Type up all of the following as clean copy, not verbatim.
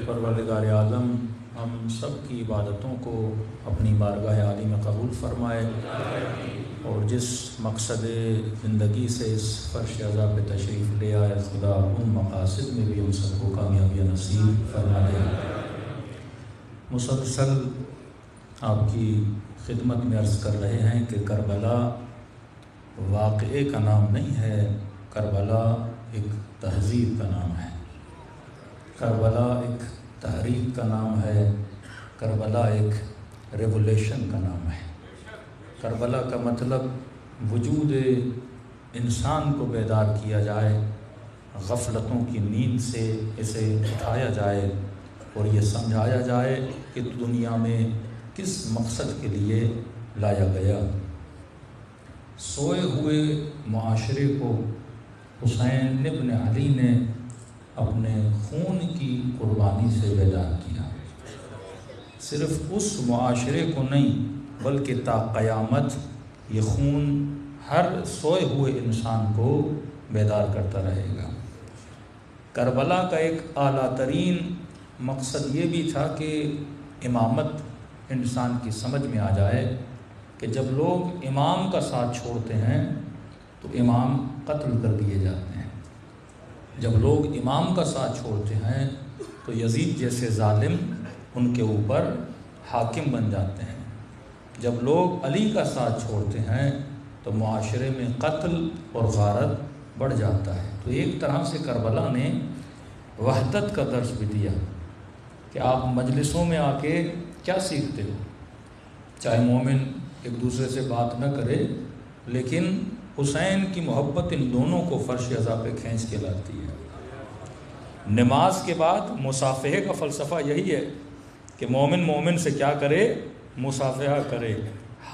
پروردگار عالم ہم سب کی عبادتوں کو اپنی بارگاہ عالی میں قبول فرمائے، اور جس مقصد زندگی سے اس فرش عزا پہ تشریف لے آئے خدا ان مقاصد میں بھی ان سب کو کامیابی نصیب فرما دے۔ مسلسل آپ کی خدمت میں عرض کر رہے ہیں کہ کربلا واقعے کا نام نہیں ہے، کربلا ایک تہذیب کا نام ہے، کربلا ایک تحریک کا نام ہے، کربلا ایک ریولیشن کا نام ہے۔ کربلا کا مطلب وجود انسان کو بیدار کیا جائے، غفلتوں کی نیند سے اسے اٹھایا جائے اور یہ سمجھایا جائے کہ دنیا میں کس مقصد کے لیے لایا گیا۔ سوئے ہوئے معاشرے کو حسین ابن علی نے اپنے خون کی قربانی سے بیدار کیا۔ صرف اس معاشرے کو نہیں بلکہ تا قیامت یہ خون ہر سوئے ہوئے انسان کو بیدار کرتا رہے گا۔ کربلا کا ایک اعلیٰ ترین مقصد یہ بھی تھا کہ امامت انسان کی سمجھ میں آ جائے کہ جب لوگ امام کا ساتھ چھوڑتے ہیں تو امام قتل کر دیے جاتے ہیں۔ جب لوگ امام کا ساتھ چھوڑتے ہیں تو یزید جیسے ظالم ان کے اوپر حاکم بن جاتے ہیں۔ جب لوگ علی کا ساتھ چھوڑتے ہیں تو معاشرے میں قتل اور غارت بڑھ جاتا ہے۔ تو ایک طرح سے کربلا نے وحدت کا درس بھی دیا کہ آپ مجلسوں میں آ کے کیا سیکھتے ہو، چاہے مومن ایک دوسرے سے بات نہ کرے، لیکن حسین کی محبت ان دونوں کو فرش عزا پہ کھینچ کے لاتی ہے۔ نماز کے بعد مصافحے کا فلسفہ یہی ہے کہ مومن مومن سے کیا کرے، مصافحہ کرے،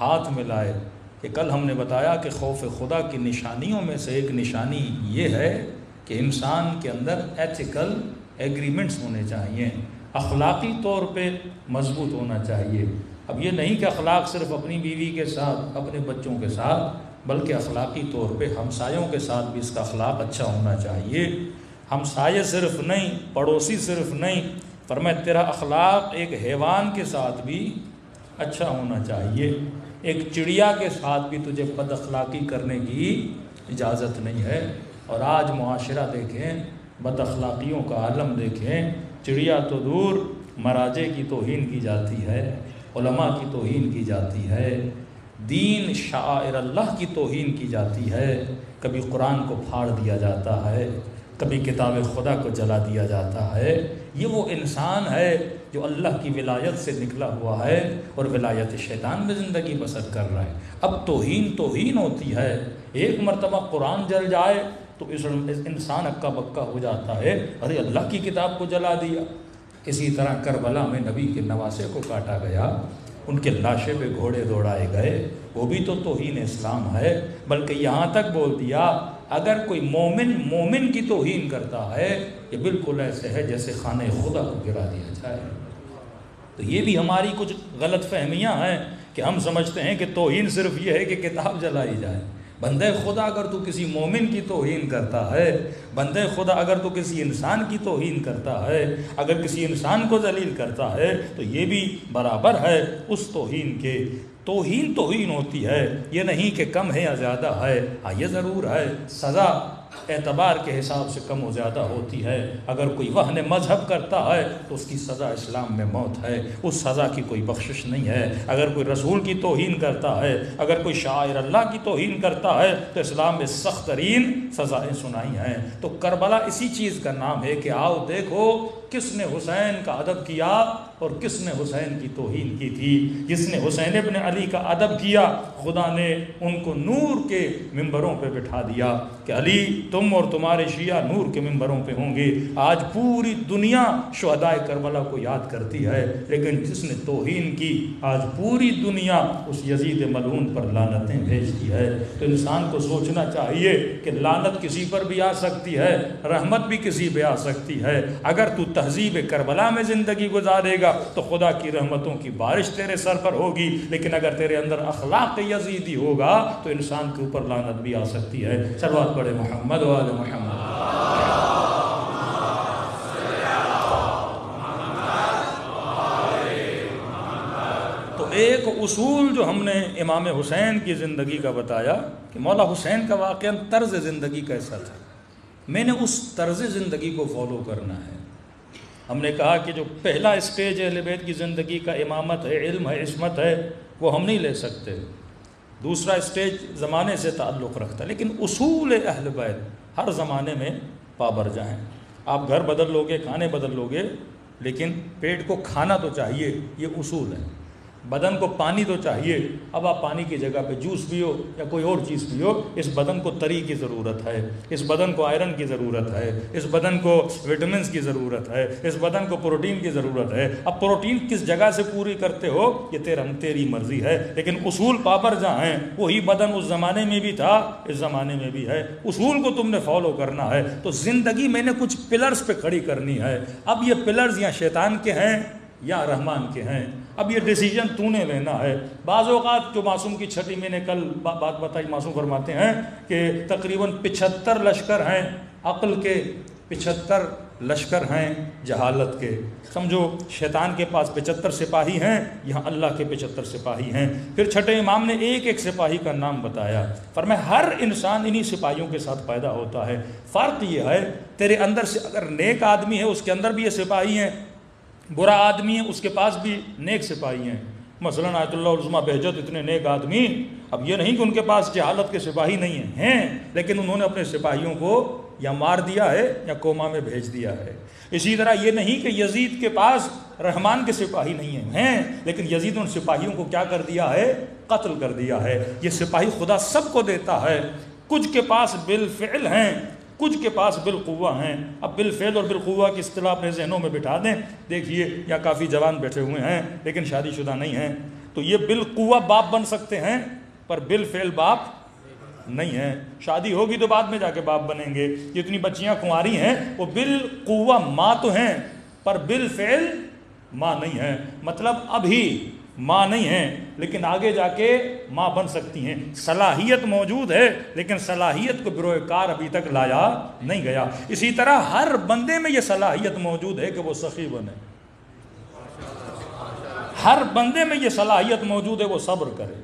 ہاتھ ملائے۔ کہ کل ہم نے بتایا کہ خوف خدا کی نشانیوں میں سے ایک نشانی یہ ہے کہ انسان کے اندر ایتھیکل ایگریمنٹس ہونے چاہیے، اخلاقی طور پہ مضبوط ہونا چاہیے۔ اب یہ نہیں کہ اخلاق صرف اپنی بیوی کے ساتھ، اپنے بچوں کے ساتھ، بلکہ اخلاقی طور پہ ہمسایوں کے ساتھ بھی اس کا اخلاق اچھا ہونا چاہیے۔ ہمسائے صرف نہیں، پڑوسی صرف نہیں، فرمایا تیرا اخلاق ایک حیوان کے ساتھ بھی اچھا ہونا چاہیے۔ ایک چڑیا کے ساتھ بھی تجھے بد اخلاقی کرنے کی اجازت نہیں ہے۔ اور آج معاشرہ دیکھیں، بد اخلاقیوں کا عالم دیکھیں، چڑیا تو دور، مراجے کی توہین کی جاتی ہے، علماء کی توہین کی جاتی ہے، دین شعائر اللہ کی توہین کی جاتی ہے، کبھی قرآن کو پھاڑ دیا جاتا ہے، کبھی کتاب خدا کو جلا دیا جاتا ہے۔ یہ وہ انسان ہے جو اللہ کی ولایت سے نکلا ہوا ہے اور ولایت شیطان میں زندگی بسر کر رہا ہے۔ اب توہین ہوتی ہے، ایک مرتبہ قرآن جل جائے تو اس انسان اکا بکا ہو جاتا ہے، ارے اللہ کی کتاب کو جلا دیا۔ اسی طرح کربلا میں نبی کے نواسے کو کاٹا گیا، ان کے لاشے پہ گھوڑے دوڑائے گئے، وہ بھی تو توہین اسلام ہے۔ بلکہ یہاں تک بول دیا اگر کوئی مومن کی توہین کرتا ہے یہ بالکل ایسے ہے جیسے خانہ خدا کو گرا دیا جائے۔ تو یہ بھی ہماری کچھ غلط فہمیاں ہیں کہ ہم سمجھتے ہیں کہ توہین صرف یہ ہے کہ کتاب جلائی جائے۔ بندہ خدا اگر تو کسی مومن کی توہین کرتا ہے، بندہ خدا اگر تو کسی انسان کی توہین کرتا ہے، اگر کسی انسان کو ذلیل کرتا ہے تو یہ بھی برابر ہے اس توہین کے۔ توہین ہوتی ہے، یہ نہیں کہ کم ہے یا زیادہ ہے، ہاں یہ ضرور ہے سزا اعتبار کے حساب سے کم و زیادہ ہوتی ہے۔ اگر کوئی وہن مذہب کرتا ہے تو اس کی سزا اسلام میں موت ہے، اس سزا کی کوئی بخشش نہیں ہے۔ اگر کوئی رسول کی توہین کرتا ہے، اگر کوئی شاعر اللہ کی توہین کرتا ہے تو اسلام میں سخت ترین سزائیں سنائی ہیں۔ تو کربلا اسی چیز کا نام ہے کہ آؤ دیکھو کس نے حسین کا ادب کیا اور کس نے حسین کی توہین کی تھی۔ جس نے حسین ابن علی کا ادب کیا، خدا نے ان کو نور کے ممبروں پہ بٹھا دیا کہ علی تم اور تمہارے شیعہ نور کے ممبروں پہ ہوں گے۔ آج پوری دنیا شہدائے کربلا کو یاد کرتی ہے، لیکن جس نے توہین کی آج پوری دنیا اس یزید ملعون پر لعنتیں بھیجتی ہے۔ تو انسان کو سوچنا چاہیے کہ لعنت کسی پر بھی آ سکتی ہے، رحمت بھی کسی پہ آ سکتی ہے۔ اگر تو تہذیب کربلا میں زندگی گزارے گا تو خدا کی رحمتوں کی بارش تیرے سر پر ہوگی، لیکن اگر تیرے اندر اخلاق یزیدی ہوگا تو انسان کے اوپر لعنت بھی آ سکتی ہے۔ صلوات پڑھے محمد و آل محمد۔ تو ایک اصول جو ہم نے امام حسین کی زندگی کا بتایا کہ مولا حسین کا واقعہ طرز زندگی کیسا تھا، میں نے اس طرز زندگی کو فالو کرنا ہے۔ ہم نے کہا کہ جو پہلا اسٹیج اہل بیت کی زندگی کا امامت ہے، علم ہے، عصمت ہے، وہ ہم نہیں لے سکتے۔ دوسرا اسٹیج زمانے سے تعلق رکھتا ہے، لیکن اصول اہل بیت ہر زمانے میں پابرجا ہیں۔ آپ گھر بدل لوگے، کھانے بدل لوگے، لیکن پیٹ کو کھانا تو چاہیے، یہ اصول ہے۔ بدن کو پانی تو چاہیے، اب آپ پانی کی جگہ پہ جوس پیو یا کوئی اور چیز پیو، اس بدن کو تری کی ضرورت ہے، اس بدن کو آئرن کی ضرورت ہے، اس بدن کو وٹامنس کی ضرورت ہے، اس بدن کو پروٹین کی ضرورت ہے۔ اب پروٹین کس جگہ سے پوری کرتے ہو یہ تیری مرضی ہے، لیکن اصول پابرجا ہیں۔ وہی بدن اس زمانے میں بھی تھا، اس زمانے میں بھی ہے، اصول کو تم نے فالو کرنا ہے۔ تو زندگی میں نے کچھ پلرز پہ کھڑی کرنی ہے۔ اب یہ پلرز یا شیطان کے ہیں یا رحمان کے ہیں، اب یہ ڈیسیجن تو نے لینا ہے۔ بعض اوقات جو معصوم کی چھٹی میں نے کل بات بتائی، معصوم فرماتے ہیں کہ تقریباً 75 لشکر ہیں، عقل کے 75 لشکر ہیں جہالت کے. سمجھو شیطان کے پاس 75 سپاہی ہیں، یہاں اللہ کے 75 سپاہی ہیں. پھر چھٹے امام نے ایک ایک سپاہی کا نام بتایا. فرمایا ہر انسان انہی سپاہیوں کے ساتھ پیدا ہوتا ہے. فرق یہ ہے تیرے اندر سے اگر نیک آدمی ہے اس کے اندر بھی یہ سپاہی ہیں، برا آدمی ہے اس کے پاس بھی نیک سپاہی ہیں. مثلا آیت اللہ العظمیٰ بہجت اتنے نیک آدمی، اب یہ نہیں کہ ان کے پاس جہالت کے سپاہی نہیں ہیں، لیکن انہوں نے اپنے سپاہیوں کو یا مار دیا ہے یا کوما میں بھیج دیا ہے. اسی طرح یہ نہیں کہ یزید کے پاس رحمان کے سپاہی نہیں ہیں، لیکن یزید ان سپاہیوں کو کیا کر دیا ہے؟ قتل کر دیا ہے. یہ سپاہی خدا سب کو دیتا ہے. کچھ کے پاس بالفعل ہیں، کچھ کے پاس بالقوہ ہیں. اب بالفعل اور بالقوہ کی اصطلاح اپنے ذہنوں میں بٹھا دیں. دیکھیے یا کافی جوان بیٹھے ہوئے ہیں لیکن شادی شدہ نہیں ہیں، تو یہ بالقوہ باپ بن سکتے ہیں پر بالفعل باپ نہیں ہیں. شادی ہوگی تو بعد میں جا کے باپ بنیں گے. جتنی بچیاں کنواری ہیں وہ بالقوہ ماں تو ہیں پر بالفعل ماں نہیں ہیں. مطلب ابھی ماں نہیں ہیں لیکن آگے جا کے ماں بن سکتی ہیں. صلاحیت موجود ہے لیکن صلاحیت کو بروئے کار ابھی تک لایا نہیں گیا. اسی طرح ہر بندے میں یہ صلاحیت موجود ہے کہ وہ سخی بنے. ہر بندے میں یہ صلاحیت موجود ہے وہ صبر کرے.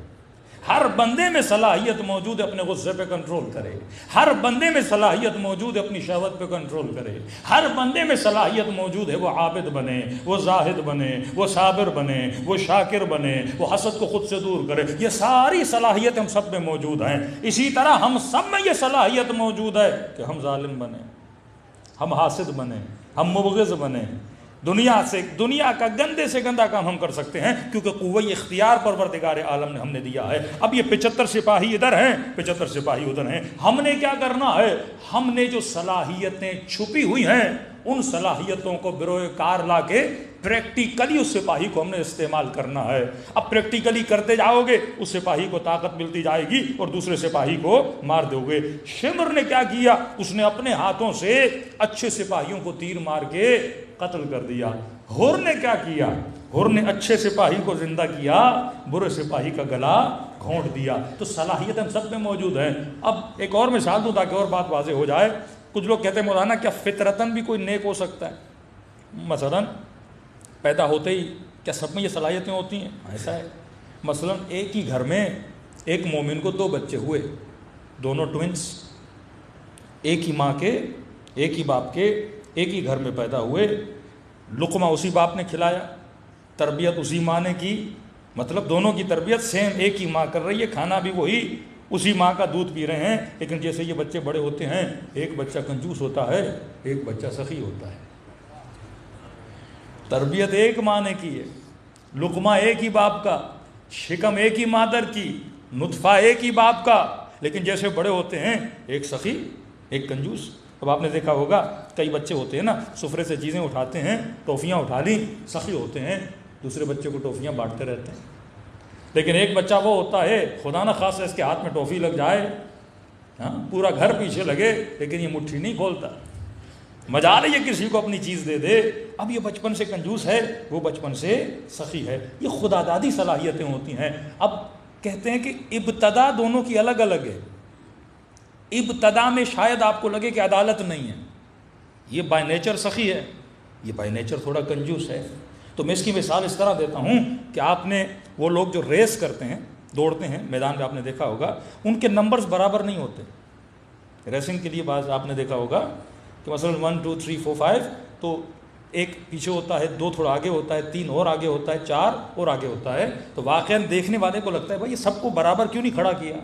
ہر بندے میں صلاحیت موجود ہے اپنے غصے پہ کنٹرول کرے. ہر بندے میں صلاحیت موجود ہے اپنی شہوت پہ کنٹرول کرے. ہر بندے میں صلاحیت موجود ہے وہ عابد بنے، وہ زاہد بنے، وہ صابر بنے، وہ شاکر بنے، وہ حسد کو خود سے دور کرے. یہ ساری صلاحیت ہم سب میں موجود ہیں. اسی طرح ہم سب میں یہ صلاحیت موجود ہے کہ ہم ظالم بنے، ہم حاسد بنے، ہم مبغض بنے. دنیا کا گندے سے گندا کام ہم کر سکتے ہیں کیونکہ قوہ اختیار پروردگار عالم نے ہم نے دیا ہے. اب یہ 75 سپاہی ادھر ہیں، 75 سپاہی ادھر ہیں. ہم نے کیا کرنا ہے؟ ہم نے جو صلاحیتیں چھپی ہوئی ہیں ان صلاحیتوں کو بروئے کار لا کے پریکٹیکلی اس سپاہی کو ہم نے استعمال کرنا ہے. اب پریکٹیکلی کرتے جاؤ گے اس سپاہی کو طاقت ملتی جائے گی اور دوسرے سپاہی کو مار دو گے. شمر نے کیا کیا؟ اس نے اپنے ہاتھوں سے اچھے سپاہیوں کو تیر مار کے قتل کر دیا. ہر نے کیا کیا؟ ہر نے اچھے سپاہی کو زندہ کیا، برے سپاہی کا گلا گھونٹ دیا. تو صلاحیت ہم سب میں موجود ہے. اب ایک اور مثال دوں تاکہ اور بات واضح ہو جائے. کچھ لوگ کہتے ہیں مولانا کیا فطرتاً بھی کوئی نیک ہو سکتا ہے؟ مثلا پیدا ہوتے ہی کیا سب میں یہ صلاحیتیں ہوتی ہیں؟ ایسا ہے. مثلا ایک ہی گھر میں ایک مومن کو 2 بچے ہوئے، دونوں ٹوئنس، ایک ہی ماں کے، ایک ہی باپ کے، ایک ہی گھر میں پیدا ہوئے. لقمہ اسی باپ نے کھلایا، تربیت اسی ماں نے کی. مطلب دونوں کی تربیت سیم ایک ہی ماں کر رہی ہے، کھانا بھی وہی، اسی ماں کا دودھ پی رہے ہیں. لیکن جیسے یہ بچے بڑے ہوتے ہیں ایک بچہ کنجوس ہوتا ہے، ایک بچہ سخی ہوتا ہے. تربیت ایک ماں نے کی ہے، لقمہ ایک ہی باپ کا، شکم ایک ہی مادر کی، نطفہ ایک ہی باپ کا. لیکن جیسے بڑے ہوتے ہیں ایک سخی ایک کنجوس. اب آپ نے دیکھا ہوگا کئی بچے ہوتے ہیں نا، سفرے سے چیزیں اٹھاتے ہیں، ٹافیاں اٹھا لیں، سخی ہوتے ہیں، دوسرے بچے کو ٹافیاں بانٹتے رہتے ہیں. لیکن ایک بچہ وہ ہوتا ہے خدا نہ خاص اس کے ہاتھ میں ٹافی لگ جائے، ہاں پورا گھر پیچھے لگے لیکن یہ مٹھی نہیں کھولتا. مجال ہے یہ کسی کو اپنی چیز دے دے. اب یہ بچپن سے کنجوس ہے، وہ بچپن سے سخی ہے. یہ خدا دادی صلاحیتیں ہوتی ہیں. اب کہتے ہیں کہ ابتدا دونوں کی الگ الگ ہے. ابتدا میں شاید آپ کو لگے کہ عدالت نہیں ہے، یہ بائی نیچر سخی ہے، یہ بائی نیچر تھوڑا کنجوس ہے. تو میں اس کی مثال اس طرح دیتا ہوں کہ آپ نے وہ لوگ جو ریس کرتے ہیں، دوڑتے ہیں میدان میں، آپ نے دیکھا ہوگا ان کے نمبرز برابر نہیں ہوتے. ریسنگ کے لیے بعض آپ نے دیکھا ہوگا کہ مثلا 1 2 3 4 5 تو ایک پیچھے ہوتا ہے، 2 تھوڑا آگے ہوتا ہے، 3 اور آگے ہوتا ہے، 4 اور آگے ہوتا ہے. تو واقعاً دیکھنے والے کو لگتا ہے بھائی یہ سب کو برابر کیوں نہیں کھڑا کیا،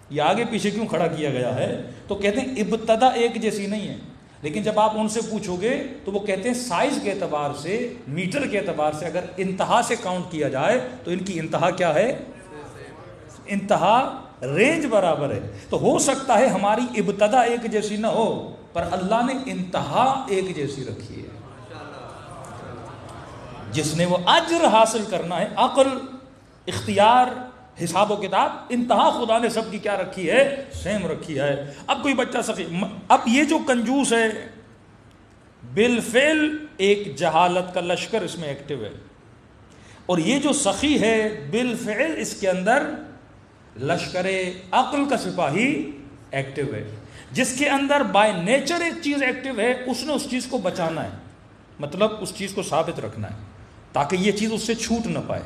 یہ آگے پیچھے کیوں کھڑا کیا گیا ہے. تو کہتے ہیں ابتدا ایک جیسی نہیں ہے. لیکن جب آپ ان سے پوچھو گے تو وہ کہتے ہیں سائز کے اعتبار سے، میٹر کے اعتبار سے اگر انتہا سے کاؤنٹ کیا جائے تو ان کی انتہا کیا ہے؟ انتہا رینج برابر ہے. تو ہو سکتا ہے ہماری ابتدا ایک جیسی نہ ہو پر اللہ نے انتہا ایک جیسی رکھی ہے. جس نے وہ اجر حاصل کرنا ہے، عقل، اختیار، حساب و کتاب، انتہا خدا نے سب کی کیا رکھی ہے؟ سیم رکھی ہے. اب کوئی بچہ سخی، اب یہ جو کنجوس ہے بالفعل ایک جہالت کا لشکر اس میں ایکٹیو ہے، اور یہ جو سخی ہے بالفعل اس کے اندر لشکر عقل کا سپاہی ایکٹیو ہے. جس کے اندر بائی نیچر ایک چیز ایکٹیو ہے اس نے اس چیز کو بچانا ہے, مطلب اس چیز کو ثابت رکھنا ہے تاکہ یہ چیز اس سے چھوٹ نہ پائے.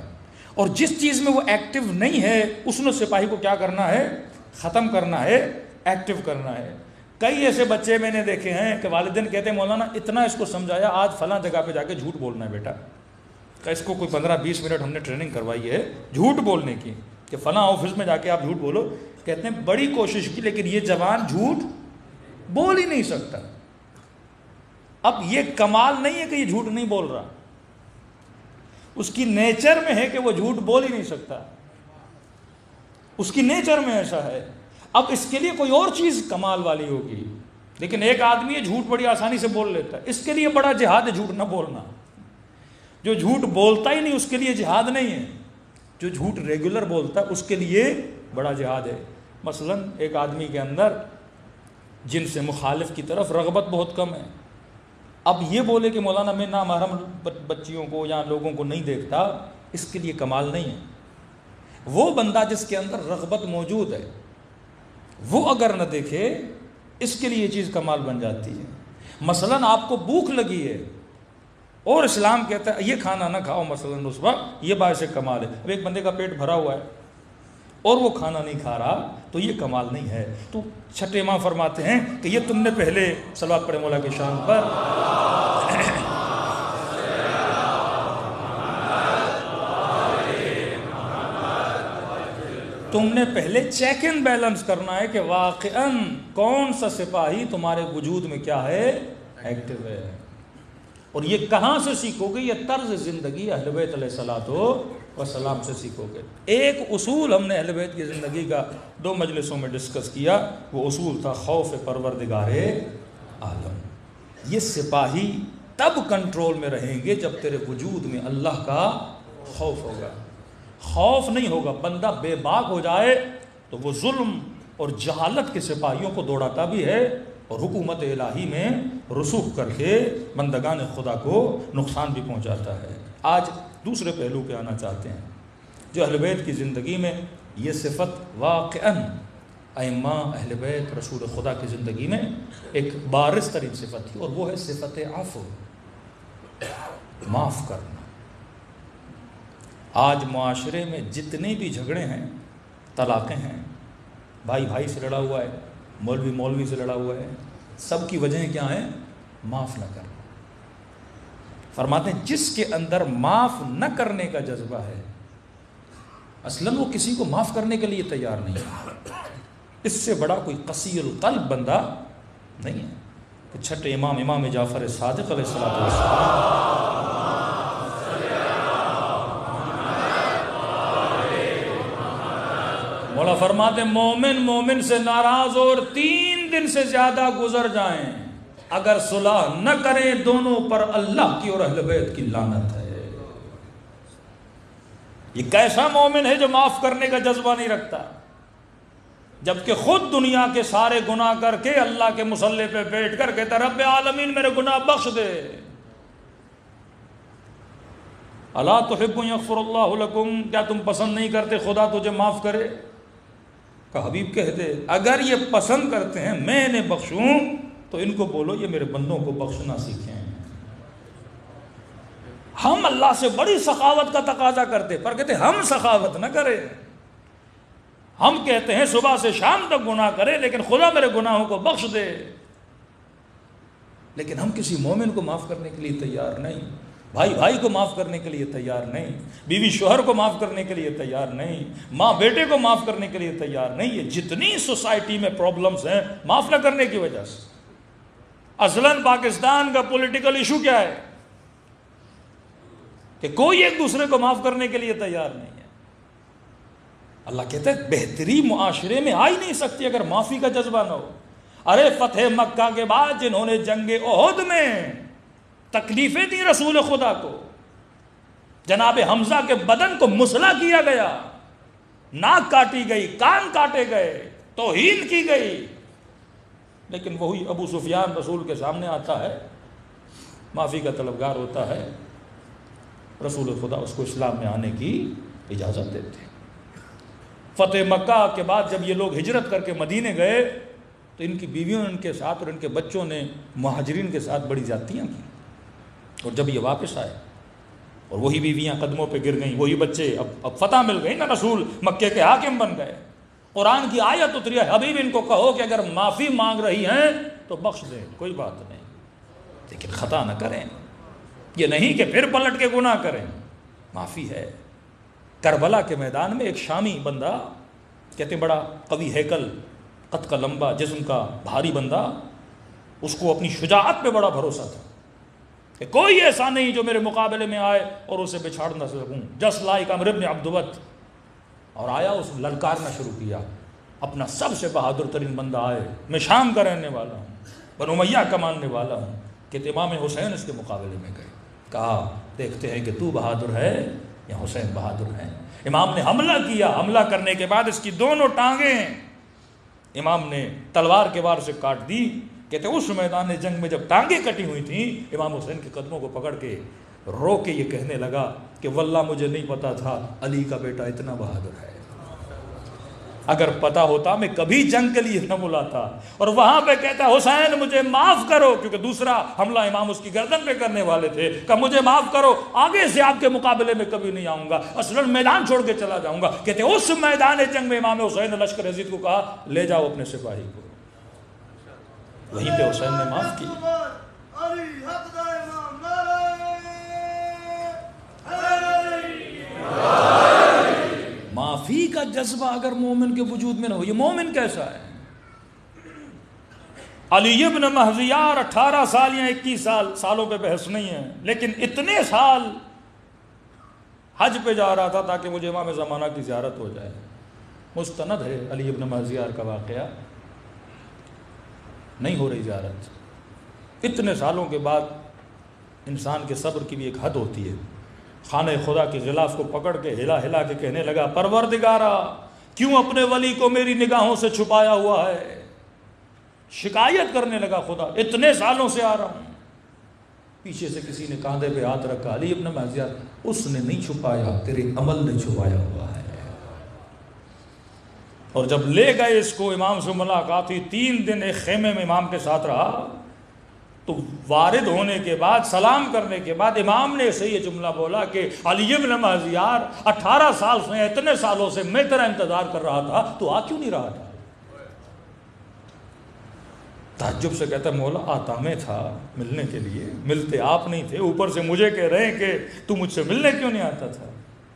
اور جس چیز میں وہ ایکٹیو نہیں ہے اس نے سپاہی کو کیا کرنا ہے, ختم کرنا ہے, ایکٹیو کرنا ہے. کئی ایسے بچے میں نے دیکھے ہیں کہ والدین کہتے ہیں مولانا اتنا اس کو سمجھایا, آج فلاں جگہ پہ جا کے جھوٹ بولنا ہے بیٹا, کہ اس کو کوئی 15-20 منٹ ہم نے ٹریننگ کروائی ہے جھوٹ بولنے کی کہ فلاں آفس میں جا کے آپ جھوٹ بولو. کہتے ہیں بڑی کوشش کی لیکن یہ جوان جھوٹ بول ہی نہیں سکتا. اب یہ کمال نہیں ہے کہ یہ جھوٹ نہیں بول رہا, اس کی نیچر میں ہے کہ وہ جھوٹ بول ہی نہیں سکتا, اس کی نیچر میں ایسا ہے. اب اس کے لیے کوئی اور چیز کمال والی ہوگی, لیکن ایک آدمی یہ جھوٹ بڑی آسانی سے بول لیتا ہے, اس کے لیے بڑا جہاد ہے جھوٹ نہ بولنا. جو جھوٹ بولتا ہی نہیں اس کے لیے جہاد نہیں ہے, جو جھوٹ ریگولر بولتا ہے اس کے لیے بڑا جہاد ہے. مثلا ایک آدمی کے اندر جن سے مخالف کی طرف رغبت بہت کم ہے, اب یہ بولے کہ مولانا میں نامحرم بچیوں کو یا لوگوں کو نہیں دیکھتا, اس کے لیے کمال نہیں ہے. وہ بندہ جس کے اندر رغبت موجود ہے وہ اگر نہ دیکھے اس کے لیے یہ چیز کمال بن جاتی ہے. مثلا آپ کو بھوک لگی ہے اور اسلام کہتا ہے یہ کھانا نہ کھاؤ, مثلا اس وقت یہ باعث کمال ہے. اب ایک بندے کا پیٹ بھرا ہوا ہے اور وہ کھانا نہیں کھا رہا تو یہ کمال نہیں ہے. تو چھٹے امام فرماتے ہیں کہ یہ تم نے پہلے صلوات پڑھے مولا کی شان پر, تم نے پہلے چیک اینڈ بیلنس کرنا ہے کہ واقعاً کون سا سپاہی تمہارے وجود میں کیا ہے, ایکٹیو ہے. اور یہ کہاں سے سیکھو گے؟ یہ طرز زندگی اہل بیت علیہ الصلوۃ والسلام سے سیکھو گے. ایک اصول ہم نے اہل بیت کی زندگی کا 2 مجلسوں میں ڈسکس کیا, وہ اصول تھا خوف پروردگار عالم. یہ سپاہی تب کنٹرول میں رہیں گے جب تیرے وجود میں اللہ کا خوف ہوگا. خوف نہیں ہوگا, بندہ بے باک ہو جائے تو وہ ظلم اور جہالت کے سپاہیوں کو دوڑاتا بھی ہے اور حکومت الہی میں رسوخ کر کے بندگان خدا کو نقصان بھی پہنچاتا ہے. آج دوسرے پہلو پہ آنا چاہتے ہیں. جو اہل بیت کی زندگی میں یہ صفت واقعاً ائمہ اہل بیت رسول خدا کی زندگی میں ایک بارز ترین صفت تھی, اور وہ ہے صفت عفو, معاف کرنا. آج معاشرے میں جتنے بھی جھگڑے ہیں, طلاقیں ہیں, بھائی بھائی سے لڑا ہوا ہے, مولوی مولوی سے لڑا ہوا ہے, سب کی وجہیں کیا ہیں؟ معاف نہ کرنا. فرماتے ہیں جس کے اندر معاف نہ کرنے کا جذبہ ہے اصلاً وہ کسی کو معاف کرنے کے لیے تیار نہیں ہے. اس سے بڑا کوئی قسی القلب بندہ نہیں ہے. کہ چھٹے امام جعفر صادق علیہ السلام مولا فرماتے مومن سے ناراض اور 3 دن سے زیادہ گزر جائیں اگر صلح نہ کریں دونوں پر اللہ کی اور اہل بیت کی لعنت ہے. یہ کیسا مومن ہے جو معاف کرنے کا جذبہ نہیں رکھتا, جبکہ خود دنیا کے سارے گناہ کر کے اللہ کے مصلی پہ بیٹھ کر کہتا رب عالمین میرے گناہ بخش دے. الا تحب یغفر اللہ لکم, کیا تم پسند نہیں کرتے خدا تجھے معاف کرے؟ کہ حبیب کہہ دے اگر یہ پسند کرتے ہیں میں انہیں بخشوں تو ان کو بولو یہ میرے بندوں کو بخشنا سیکھیں. ہم اللہ سے بڑی سخاوت کا تقاضا کرتے پر کہتے ہم سخاوت نہ کریں. ہم کہتے ہیں صبح سے شام تک گناہ کرے لیکن خدا میرے گناہوں کو بخش دے, لیکن ہم کسی مومن کو معاف کرنے کے لیے تیار نہیں, بھائی بھائی کو معاف کرنے کے لیے تیار نہیں, بیوی شوہر کو معاف کرنے کے لیے تیار نہیں, ماں بیٹے کو معاف کرنے کے لیے تیار نہیں. یہ جتنی سوسائٹی میں پرابلمز ہیں معاف نہ کرنے کی وجہ سے. اصلاً پاکستان کا پولیٹیکل ایشو کیا ہے کہ کوئی ایک دوسرے کو معاف کرنے کے لیے تیار نہیں ہے. اللہ کہتا ہے بہتری معاشرے میں آ ہی نہیں سکتی اگر معافی کا جذبہ نہ ہو. ارے فتح مکہ کے بعد جنہوں نے جنگ احد میں تکلیفیں دی رسول خدا کو, جناب حمزہ کے بدن کو مسلح کیا گیا, ناک کاٹی گئی, کان کاٹے گئے, توہین کی گئی, لیکن وہی ابو سفیان رسول کے سامنے آتا ہے, معافی کا طلبگار ہوتا ہے, رسول خدا اس کو اسلام میں آنے کی اجازت دیتے. فتح مکہ کے بعد جب یہ لوگ ہجرت کر کے مدینے گئے تو ان کی بیویوں نے ان کے ساتھ اور ان کے بچوں نے مہاجرین کے ساتھ بڑی زیادتیاں کی. اور جب یہ واپس آئے اور وہی بیویاں قدموں پہ گر گئیں, وہی بچے, اب فتح مل گئی نا, رسول مکے کے حاکم بن گئے. قرآن کی آیت اتری ہے, حبیب ان کو کہو کہ اگر معافی مانگ رہی ہیں تو بخش دیں, کوئی بات نہیں, لیکن خطا نہ کریں. یہ نہیں کہ پھر پلٹ کے گناہ کریں, معافی ہے. کربلا کے میدان میں ایک شامی بندہ, کہتے ہیں بڑا قوی ہیکل, قد کا لمبا, جسم کا بھاری بندہ, اس کو اپنی شجاعت پہ بڑا بھروسہ تھا کہ کوئی ایسا نہیں جو میرے مقابلے میں آئے اور اسے بچھاڑ نہ سکوں. جسٹ لائک عمرو بن عبدوت. اور آیا, اس للکارنا شروع کیا, اپنا سب سے بہادر ترین بندہ آئے, میں شام کا رہنے والا ہوں, بنو امیہ کا ماننے والا ہوں. کہ امام حسین اس کے مقابلے میں گئے, کہا دیکھتے ہیں کہ تو بہادر ہے یا حسین بہادر ہے. امام نے حملہ کیا, حملہ کرنے کے بعد اس کی دونوں ٹانگیں امام نے تلوار کے وار سے کاٹ دی. کہتے اس میدان جنگ میں جب ٹانگیں کٹی ہوئی تھیں, امام حسین کے قدموں کو پکڑ کے رو کے یہ کہنے لگا کہ واللہ مجھے نہیں پتا تھا علی کا بیٹا اتنا بہادر ہے. اگر پتا ہوتا میں کبھی جنگ کے لیے نہ بلاتا. اور وہاں پہ کہتا حسین مجھے معاف کرو, کیونکہ دوسرا حملہ امام اس کی گردن پہ کرنے والے تھے. کہ مجھے معاف کرو, آگے سے آپ کے مقابلے میں کبھی نہیں آؤں گا, اصلاً میدان چھوڑ کے چلا جاؤں گا. کہتے اس میدان جنگ میں امام حسین نے لشکر عزیز کو کہا لے جاؤ اپنے سپاہی کو. وہیں پہ حسین نے معاف کی. معافی کا جذبہ اگر مومن کے وجود میں نہ ہو, یہ مومن کیسا ہے؟ علی ابن مہذیار 18 سال یا 21 سالوں پہ بحث نہیں ہے, لیکن اتنے سال حج پہ جا رہا تھا تاکہ مجھے امام زمانہ کی زیارت ہو جائے. مستند ہے علی ابن مہذیار کا واقعہ, نہیں ہو رہی زیارت. اتنے سالوں کے بعد انسان کے صبر کی بھی ایک حد ہوتی ہے. خانہ خدا کے غلاف کو پکڑ کے ہلا ہلا کے کہنے لگا پروردگارا کیوں اپنے ولی کو میری نگاہوں سے چھپایا ہوا ہے. شکایت کرنے لگا, خدا اتنے سالوں سے آ رہا ہوں. پیچھے سے کسی نے کاندھے پہ ہاتھ رکھا, علی ابن مہذیار اس نے نہیں چھپایا, تیرے عمل نے چھپایا ہوا ہے. اور جب لے گئے اس کو, امام سے ملاقات ہوئی, 3 دن ایک خیمے میں امام کے ساتھ رہا. تو وارد ہونے کے بعد, سلام کرنے کے بعد امام نے اسے یہ جملہ بولا کہ علی ابن مہذیار 18 سال سے, اتنے سالوں سے میں تیرا انتظار کر رہا تھا, تو آ کیوں نہیں رہا تھا؟ تعجب سے کہتا مولا آتا میں تھا ملنے کے لیے, ملتے آپ نہیں تھے, اوپر سے مجھے کہہ رہے ہیں کہ تو مجھ سے ملنے کیوں نہیں آتا تھا؟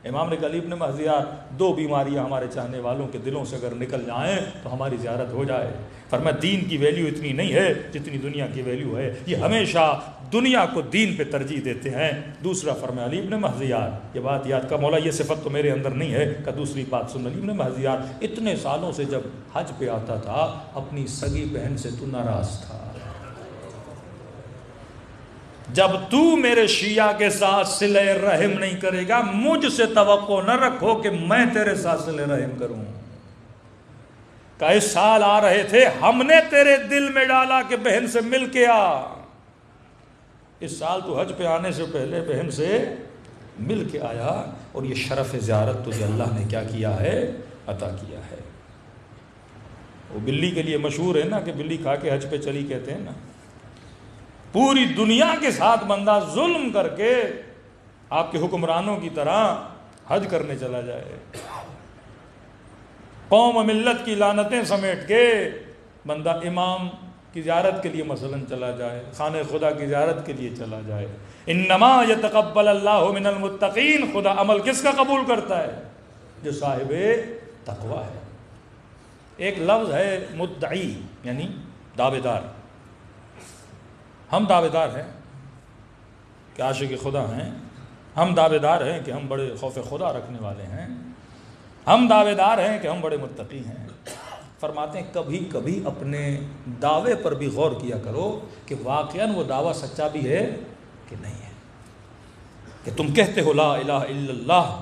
امام نے کہا علی ابن مہذیار 2 بیماریاں ہمارے چاہنے والوں کے دلوں سے اگر نکل جائیں تو ہماری زیارت ہو جائے. فرمایا دین کی ویلیو اتنی نہیں ہے جتنی دنیا کی ویلیو ہے, یہ ہمیشہ دنیا کو دین پہ ترجیح دیتے ہیں. دوسرا فرمایا علی ابن مہذیار, یہ بات یاد کا مولا, یہ صفت تو میرے اندر نہیں ہے. کہ دوسری بات سن, علی ابن مہذیار اتنے سالوں سے جب حج پہ آتا تھا اپنی سگی بہن سے تو ناراض تھا. جب تو میرے شیعہ کے ساتھ صلہ رحم نہیں کرے گا, مجھ سے توقع نہ رکھو کہ میں تیرے ساتھ صلہ رحم کروں. کہ اس سال آ رہے تھے, ہم نے تیرے دل میں ڈالا کہ بہن سے مل کے آ. اس سال تو حج پہ آنے سے پہلے بہن سے مل کے آیا, اور یہ شرف زیارت تجھے اللہ نے کیا کیا ہے, عطا کیا ہے. وہ بلی کے لیے مشہور ہے نا کہ بلی کھا کے حج پہ چلی کہتے ہیں نا. پوری دنیا کے ساتھ بندہ ظلم کر کے آپ کے حکمرانوں کی طرح حج کرنے چلا جائے, قوم و ملت کی لعنتیں سمیٹ کے بندہ امام کی زیارت کے لیے مثلاً چلا جائے, خانہ خدا کی زیارت کے لیے چلا جائے. انما یتقبل اللہ من المتقین, خدا عمل کس کا قبول کرتا ہے؟ جو صاحب تقوی ہے. ایک لفظ ہے مدعی, یعنی دعوے دار. ہم دعوے دار ہیں کہ عاشق خدا ہیں, ہم دعوے دار ہیں کہ ہم بڑے خوف خدا رکھنے والے ہیں, ہم دعوے دار ہیں کہ ہم بڑے متقی ہیں. فرماتے ہیں کبھی کبھی اپنے دعوے پر بھی غور کیا کرو کہ واقعاً وہ دعویٰ سچا بھی ہے کہ نہیں ہے. کہ تم کہتے ہو لا الہ الا اللہ,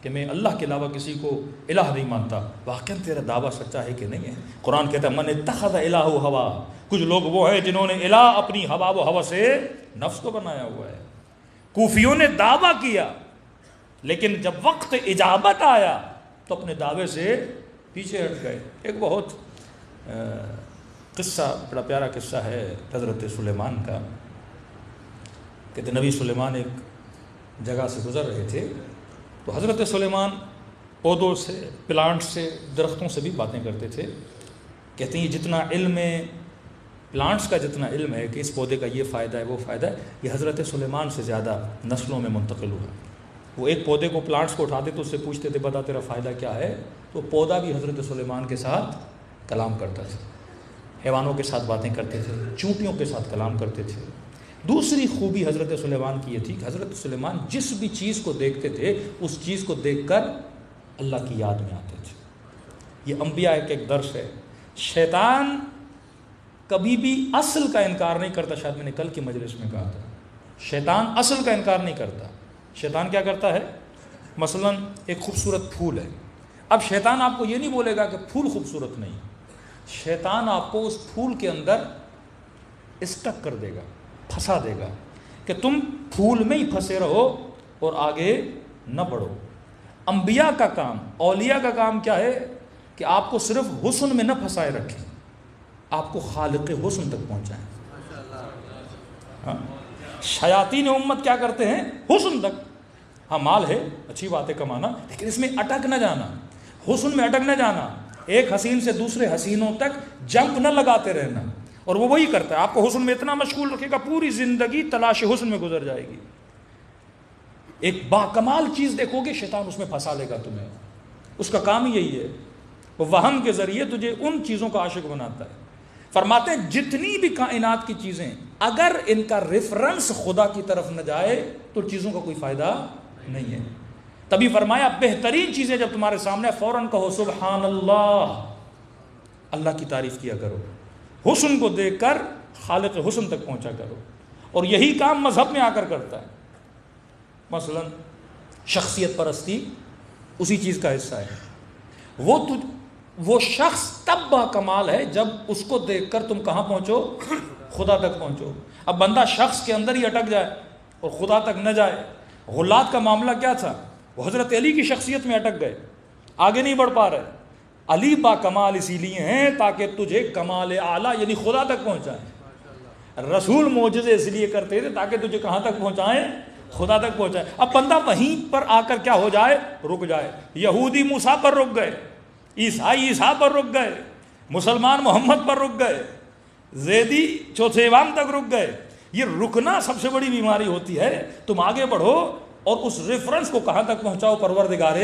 کہ میں اللہ کے علاوہ کسی کو الہ نہیں مانتا, واقعاً تیرا دعویٰ سچا ہے کہ نہیں ہے؟ قرآن کہتا ہے من اتخذ الہ ہوا, کچھ لوگ وہ ہیں جنہوں نے الہ اپنی ہوا و ہوا سے نفس کو بنایا ہوا ہے. کوفیوں نے دعویٰ کیا, لیکن جب وقت اجابت آیا تو اپنے دعوے سے پیچھے ہٹ گئے. ایک بہت قصہ بڑا پیارا قصہ ہے حضرت سلیمان کا. کہتے نبی سلیمان ایک جگہ سے گزر رہے تھے تو حضرت سلیمان پودوں سے، پلانٹ سے، درختوں سے بھی باتیں کرتے تھے. کہتے ہیں یہ جتنا علم ہے، پلانٹس کا جتنا علم ہے کہ اس پودے کا یہ فائدہ ہے وہ فائدہ ہے، یہ حضرت سلیمان سے زیادہ نسلوں میں منتقل ہوا. وہ ایک پودے کو، پلانٹس کو اٹھاتے تو اس سے پوچھتے تھے بتا تیرا فائدہ کیا ہے، تو پودا بھی حضرت سلیمان کے ساتھ کلام کرتا تھا. حیوانوں کے ساتھ باتیں کرتے تھے، چونٹیوں کے ساتھ کلام کرتے تھے. دوسری خوبی حضرت سلیمان کی یہ تھی کہ حضرت سلیمان جس بھی چیز کو دیکھتے تھے اس چیز کو دیکھ کر اللہ کی یاد میں آتے تھے. یہ انبیاء کا ایک درس ہے. شیطان کبھی بھی اصل کا انکار نہیں کرتا. شاید میں نے کل کی مجلس میں کہا تھا شیطان اصل کا انکار نہیں کرتا. شیطان کیا کرتا ہے؟ مثلا ایک خوبصورت پھول ہے. اب شیطان آپ کو یہ نہیں بولے گا کہ پھول خوبصورت نہیں. شیطان آپ کو اس پھول کے اندر اسٹک کر دے گا، پھنسا دے گا کہ تم پھول میں ہی پھنسے رہو اور آگے نہ بڑھو. انبیاء کا کام، اولیاء کا کام کیا ہے کہ آپ کو صرف حسن میں نہ پھنسائے رکھیں، آپ کو خالق حسن تک پہنچائیں. شیاطین امت کیا کرتے ہیں؟ حسن تک. ہاں مال ہے، اچھی بات ہے کمانا، لیکن اس میں اٹک نہ جانا، حسن میں اٹک نہ جانا. ایک حسین سے دوسرے حسینوں تک جمپ نہ لگاتے رہنا. اور وہ وہی کرتا ہے، آپ کو حسن میں اتنا مشغول رکھے گا پوری زندگی تلاش حسن میں گزر جائے گی. ایک باکمال چیز دیکھو گے شیطان اس میں پھنسا لے گا تمہیں. اس کا کام ہی یہی ہے، وہ وہم کے ذریعے تجھے ان چیزوں کا عاشق بناتا ہے. فرماتے ہیں جتنی بھی کائنات کی چیزیں اگر ان کا ریفرنس خدا کی طرف نہ جائے تو چیزوں کا کوئی فائدہ نہیں ہے. تبھی فرمایا بہترین چیزیں جب تمہارے سامنے فوراً کہو سبحان اللہ، اللہ کی تعریف کیا کرو. حسن کو دیکھ کر خالق حسن تک پہنچا کرو. اور یہی کام مذہب میں آ کر کرتا ہے. مثلا شخصیت پرستی اسی چیز کا حصہ ہے. وہ شخص تب با کمال ہے جب اس کو دیکھ کر تم کہاں پہنچو؟ خدا تک پہنچو. اب بندہ شخص کے اندر ہی اٹک جائے اور خدا تک نہ جائے. غلات کا معاملہ کیا تھا؟ وہ حضرت علی کی شخصیت میں اٹک گئے، آگے نہیں بڑھ پا رہے. علی با کمال اسی لیے ہیں تاکہ تجھے کمال اعلیٰ یعنی خدا تک پہنچائیں. رسول معجزے اس لیے کرتے تھے تاکہ تجھے کہاں تک پہنچائیں؟ خدا تک پہنچائیں. اب بندہ وہیں پر آ کر کیا ہو جائے؟ رک جائے. یہودی موسیٰ پر رک گئے، عیسائی عیسیٰ پر رک گئے، مسلمان محمد پر رک گئے، زیدی چوتھے امام تک رک گئے. یہ رکنا سب سے بڑی بیماری ہوتی ہے. تم آگے بڑھو اور اس ریفرنس کو کہاں تک پہنچاؤ؟ پروردگار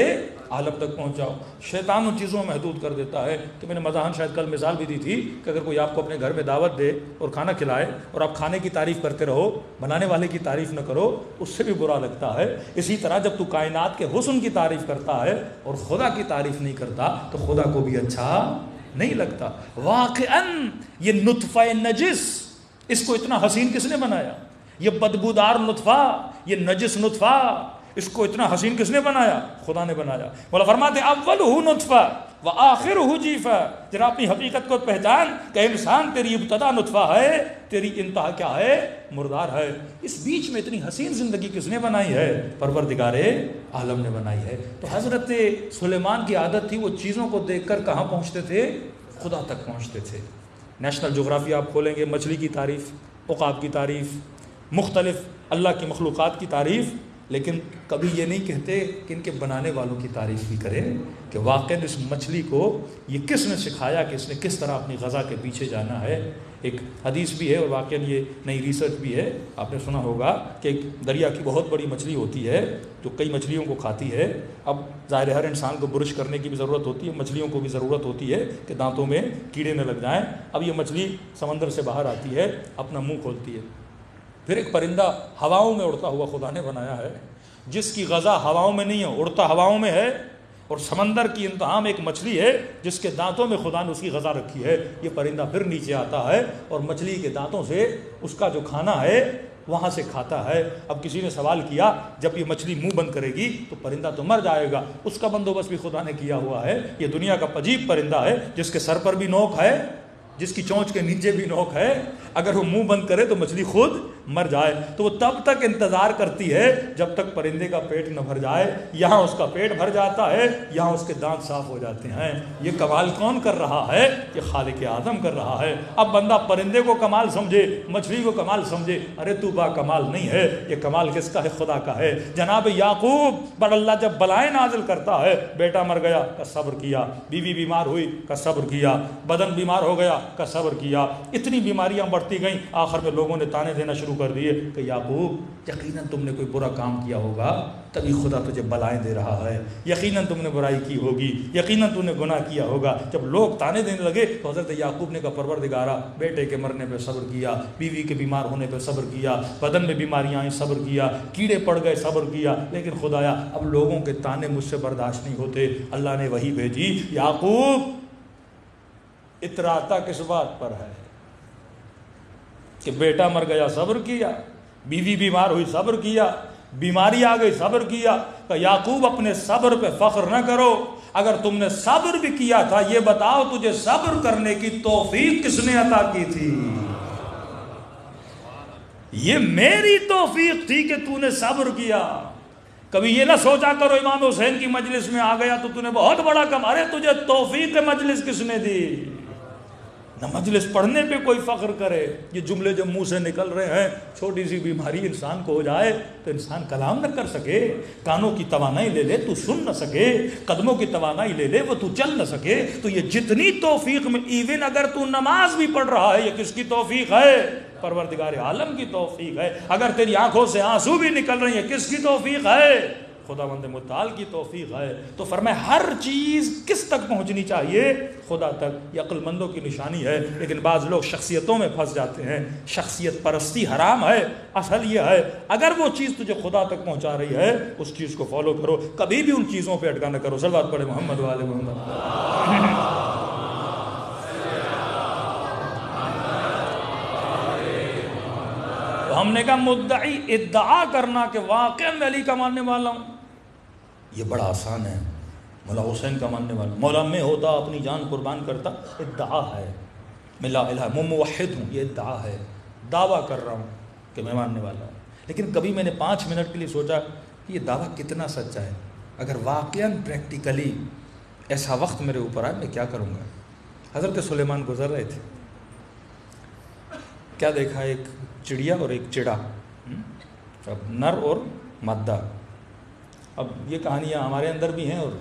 عالم تک پہنچاؤ. شیطان ان چیزوں میں محدود کر دیتا ہے کہ میں نے مزاحن شاید کل مثال بھی دی تھی کہ اگر کوئی آپ کو اپنے گھر میں دعوت دے اور کھانا کھلائے اور آپ کھانے کی تعریف کرتے رہو، بنانے والے کی تعریف نہ کرو، اس سے بھی برا لگتا ہے. اسی طرح جب تو کائنات کے حسن کی تعریف کرتا ہے اور خدا کی تعریف نہیں کرتا تو خدا کو بھی اچھا نہیں لگتا. واقعاً یہ نطفہ نجس، اس کو اتنا حسین کس نے بنایا؟ یہ بدبودار نطفہ، یہ نجس نطفہ، اس کو اتنا حسین کس نے بنایا؟ خدا نے بنایا. مولا فرماتے اولہ نطفہ وآخرہ جیفہ. ذرا اپنی حقیقت کو پہچان کہ انسان تیری ابتدا نطفہ ہے، تیری انتہا کیا ہے؟ مردار ہے. اس بیچ میں اتنی حسین زندگی کس نے بنائی ہے؟ پروردگار عالم نے بنائی ہے. تو حضرت سلیمان کی عادت تھی، وہ چیزوں کو دیکھ کر کہاں پہنچتے تھے؟ خدا تک پہنچتے تھے. نیشنل جغرافیہ آپ کھولیں گے، مچھلی کی تعریف، عقاب کی تعریف، مختلف اللہ کی مخلوقات کی تعریف، لیکن کبھی یہ نہیں کہتے کہ ان کے بنانے والوں کی تعریف بھی کریں کہ واقعی اس مچھلی کو یہ کس نے سکھایا کہ اس نے کس طرح اپنی غذا کے پیچھے جانا ہے. ایک حدیث بھی ہے اور واقعی یہ نئی ریسرچ بھی ہے. آپ نے سنا ہوگا کہ ایک دریا کی بہت بڑی مچھلی ہوتی ہے جو کئی مچھلیوں کو کھاتی ہے. اب ظاہر ہر انسان کو برش کرنے کی بھی ضرورت ہوتی ہے، مچھلیوں کو بھی ضرورت ہوتی ہے کہ دانتوں میں کیڑے نہ لگ جائیں. اب یہ مچھلی سمندر سے باہر آتی ہے، اپنا منہ کھولتی ہے. پھر ایک پرندہ ہواؤں میں اڑتا ہوا خدا نے بنایا ہے، جس کی غذا ہواؤں میں نہیں ہے، اڑتا ہواؤں میں ہے. اور سمندر کی انتہا میں ایک مچھلی ہے جس کے دانتوں میں خدا نے اس کی غذا رکھی ہے. یہ پرندہ پھر نیچے آتا ہے اور مچھلی کے دانتوں سے اس کا جو کھانا ہے وہاں سے کھاتا ہے. اب کسی نے سوال کیا جب یہ مچھلی منہ بند کرے گی تو پرندہ تو مر جائے گا، اس کا بندوبست بھی خدا نے کیا ہوا ہے. یہ دنیا کا عجیب پرندہ ہے جس کے سر پر بھی نوک ہے، جس کی چونچ کے نیچے بھی نوک ہے. اگر وہ منہ بند کرے تو مچھلی خود مر جائے تو وہ تب تک انتظار کرتی ہے جب تک پرندے کا پیٹ نہ بھر جائے. یہاں اس کا پیٹ بھر جاتا ہے, یہاں اس کے دانت صاف ہو جاتے ہیں. یہ کمال کون کر رہا ہے؟ یہ خالق اعظم کر رہا ہے. اب بندہ پرندے کو کمال سمجھے, مچھلی کو کمال سمجھے, ارے تو با کمال نہیں ہے. یہ کمال کس کا ہے؟ خدا کا ہے. جناب یعقوب پر اللہ جب بلائیں نازل کرتا ہے, بیٹا مر گیا کا صبر کیا, بیوی بیمار ہوئی کا صبر کیا, بدن بیمار ہو گیا کا صبر کیا, اتنی بیماریاں بڑھتی گئیں, آخر میں لوگوں نے تانے دینا شروع کر دیے کہ یعقوب یقیناً تم نے کوئی برا کام کیا ہوگا تبھی خدا تجھے بلائیں دے رہا ہے, یقیناً تم نے برائی کی ہوگی, یقیناً تم نے گناہ کیا ہوگا. جب لوگ تانے دینے لگے تو حضرت یعقوب نے کہا پروردگارا بیٹے کے مرنے پہ صبر کیا, بیوی کے بیمار ہونے پہ صبر کیا, بدن میں بیماریاں آئیں صبر کیا, کیڑے پڑ گئے صبر کیا, لیکن خدایا اب لوگوں کے تانے مجھ سے برداشت نہیں ہوتے. اللہ نے وہی بھیجی, یعقوب اتراتا کس بات پر ہے کہ بیٹا مر گیا صبر کیا, بیوی بیمار ہوئی صبر کیا, بیماری آ گئی صبر کیا. کہ یعقوب اپنے صبر پہ فخر نہ کرو, اگر تم نے صبر بھی کیا تھا یہ بتاؤ تجھے صبر کرنے کی توفیق کس نے عطا کی تھی؟ یہ میری توفیق تھی کہ تو نے صبر کیا. کبھی یہ نہ سوچا کرو امام حسین کی مجلس میں آ گیا تو تو نے بہت بڑا کام, ارے تجھے توفیق مجلس کس نے دی؟ نہ مجلس پڑھنے پہ کوئی فخر کرے. یہ جملے جب منہ سے نکل رہے ہیں, چھوٹی سی بیماری انسان کو ہو جائے تو انسان کلام نہ کر سکے, کانوں کی توانائی لے لے تو سن نہ سکے, قدموں کی توانائی لے لے وہ تو چل نہ سکے. تو یہ جتنی توفیق میں, ایون اگر تو نماز بھی پڑھ رہا ہے, یہ کس کی توفیق ہے؟ پروردگار عالم کی توفیق ہے. اگر تیری آنکھوں سے آنسو بھی نکل رہے ہیں, کس کی توفیق ہے؟ خداوند متعال کی توفیق ہے. تو فرمائے ہر چیز کس تک پہنچنی چاہیے؟ خدا تک. یہ عقل مندوں کی نشانی ہے. لیکن بعض لوگ شخصیتوں میں پھنس جاتے ہیں. شخصیت پرستی حرام ہے. اصل یہ ہے اگر وہ چیز تجھے خدا تک پہنچا رہی ہے اس چیز کو فالو کرو, کبھی بھی ان چیزوں پہ اٹکا نہ کرو. صلوات پڑھے محمد والے محمد. تو ہم نے کہا مدعی ادعا کرنا کہ واقعا میں علی کا ماننے والا ہوں, یہ بڑا آسان ہے. مولا حسین کا ماننے والا, مولا میں ہوتا اپنی جان قربان کرتا, ادعا ہے. میں لا الہ, میں موحد ہوں, یہ ادعا ہے. دعویٰ کر رہا ہوں کہ میں ماننے والا ہوں. لیکن کبھی میں نے 5 منٹ کے لیے سوچا کہ یہ دعویٰ کتنا سچا ہے. اگر واقعاً پریکٹیکلی ایسا وقت میرے اوپر آئے میں کیا کروں گا؟ حضرت سلیمان گزر رہے تھے, کیا دیکھا؟ ایک چڑیا اور ایک چڑا, اب نر اور مادہ. اب یہ کہانیاں ہمارے اندر بھی ہیں اور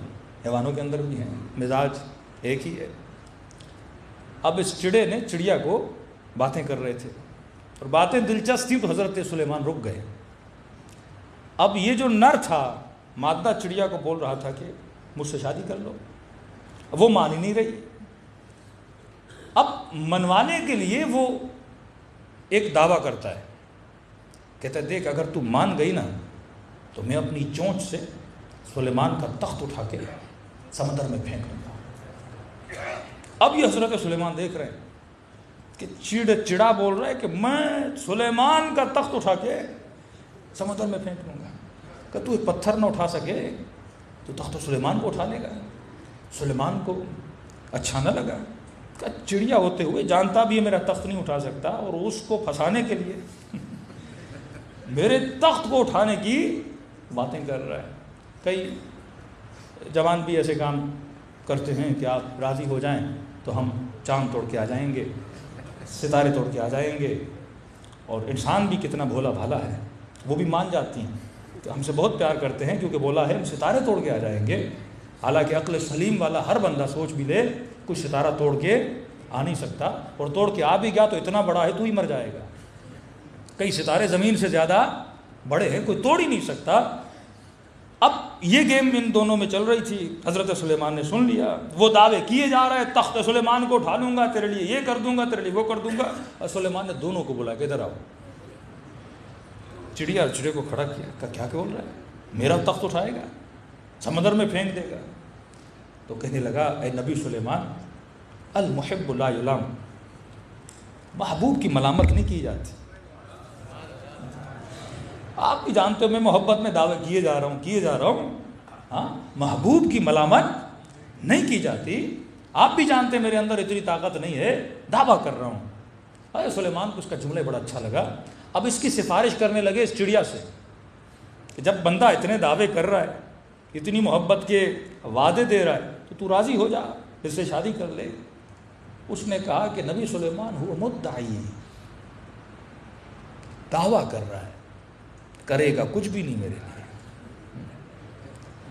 حیوانوں کے اندر بھی ہیں, مزاج ایک ہی ہے. اب اس چڑے نے چڑیا کو باتیں کر رہے تھے اور باتیں دلچسپ تھیں تو حضرت سلیمان رک گئے. اب یہ جو نر تھا, مادہ چڑیا کو بول رہا تھا کہ مجھ سے شادی کر لو. وہ مان ہی نہیں رہی. اب منوانے کے لیے وہ ایک دعویٰ کرتا ہے, کہتا ہے دیکھ اگر تو مان گئی نا تو میں اپنی چونچ سے سلیمان کا تخت اٹھا کے سمندر میں پھینک دوں گا. اب یہ حضرت سلیمان دیکھ رہے ہیں کہ چڑا بول رہا ہے کہ میں سلیمان کا تخت اٹھا کے سمندر میں پھینک دوں گا. کہ تو ایک پتھر نہ اٹھا سکے تو تخت سلیمان کو اٹھا لے گا. سلیمان کو اچھا نہ لگا. چڑیا ہوتے ہوئے جانتا بھی ہے میرا تخت نہیں اٹھا سکتا, اور اس کو پھنسانے کے لیے میرے تخت کو اٹھانے کی باتیں کر رہا ہے. کئی جوان بھی ایسے کام کرتے ہیں کہ آپ راضی ہو جائیں تو ہم چاند توڑ کے آ جائیں گے, ستارے توڑ کے آ جائیں گے. اور انسان بھی کتنا بھولا بھالا ہے, وہ بھی مان جاتی ہیں کہ ہم سے بہت پیار کرتے ہیں کیونکہ بولا ہے ہم ستارے توڑ کے آ جائیں گے. حالانکہ عقل سلیم والا ہر بندہ سوچ بھی لے کچھ ستارہ توڑ کے آ نہیں سکتا, اور توڑ کے آ بھی گیا تو اتنا بڑا ہے تو ہی مر جائے گا. کئی ستارے زمین سے زیادہ بڑے ہیں, کوئی توڑ ہی نہیں سکتا. اب یہ گیم ان دونوں میں چل رہی تھی. حضرت سلیمان نے سن لیا, وہ دعوے کیے جا رہے, تخت سلیمان کو اٹھا لوں گا, تیرے لیے یہ کر دوں گا, تیرے لیے وہ کر دوں گا. اور سلیمان نے دونوں کو بلا کے ادھر آؤ. چڑیا اور چڑے کو کھڑا کیا, کہا کیا بول رہا ہے, میرا تخت اٹھائے گا, سمندر میں پھینک دے گا. تو کہنے لگا اے نبی سلیمان, المحب لا یلام, محبوب کی ملامت نہیں کی جاتی. آپ بھی جانتے ہو میں محبت میں دعوے کیے جا رہا ہوں. ہاں, محبوب کی ملامت نہیں کی جاتی. آپ بھی جانتے ہیں میرے اندر اتنی طاقت نہیں ہے, دعویٰ کر رہا ہوں. حضرت سلیمان کو اس کا جملہ بڑا اچھا لگا. اب اس کی سفارش کرنے لگے اس چڑیا سے کہ جب بندہ اتنے دعوے کر رہا ہے, اتنی محبت کے وعدے دے رہا ہے, تو راضی ہو جا, اس سے شادی کر لے. اس نے کہا کہ نبی سلیمان ہوا مدعی, دعویٰ کر رہا ہے, کرے گا کچھ بھی نہیں میرے لیے.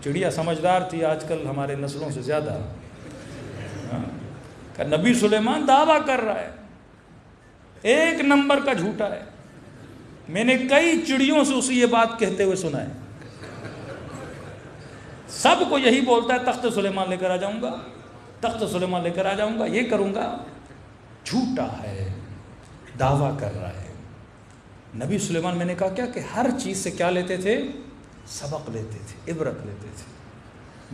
چڑیا سمجھدار تھی آج کل ہمارے نسلوں سے زیادہ. کہ نبی سلیمان دعویٰ کر رہا ہے, ایک نمبر کا جھوٹا ہے. میں نے کئی چڑیوں سے اسے یہ بات کہتے ہوئے سنا ہے, سب کو یہی بولتا ہے تخت سلیمان لے کر آ جاؤں گا, تخت سلیمان لے کر آ جاؤں گا, یہ کروں گا. جھوٹا ہے, دعویٰ کر رہا ہے. نبی سلیمان, میں نے کہا کیا کہ ہر چیز سے کیا لیتے تھے, سبق لیتے تھے, عبرت لیتے تھے.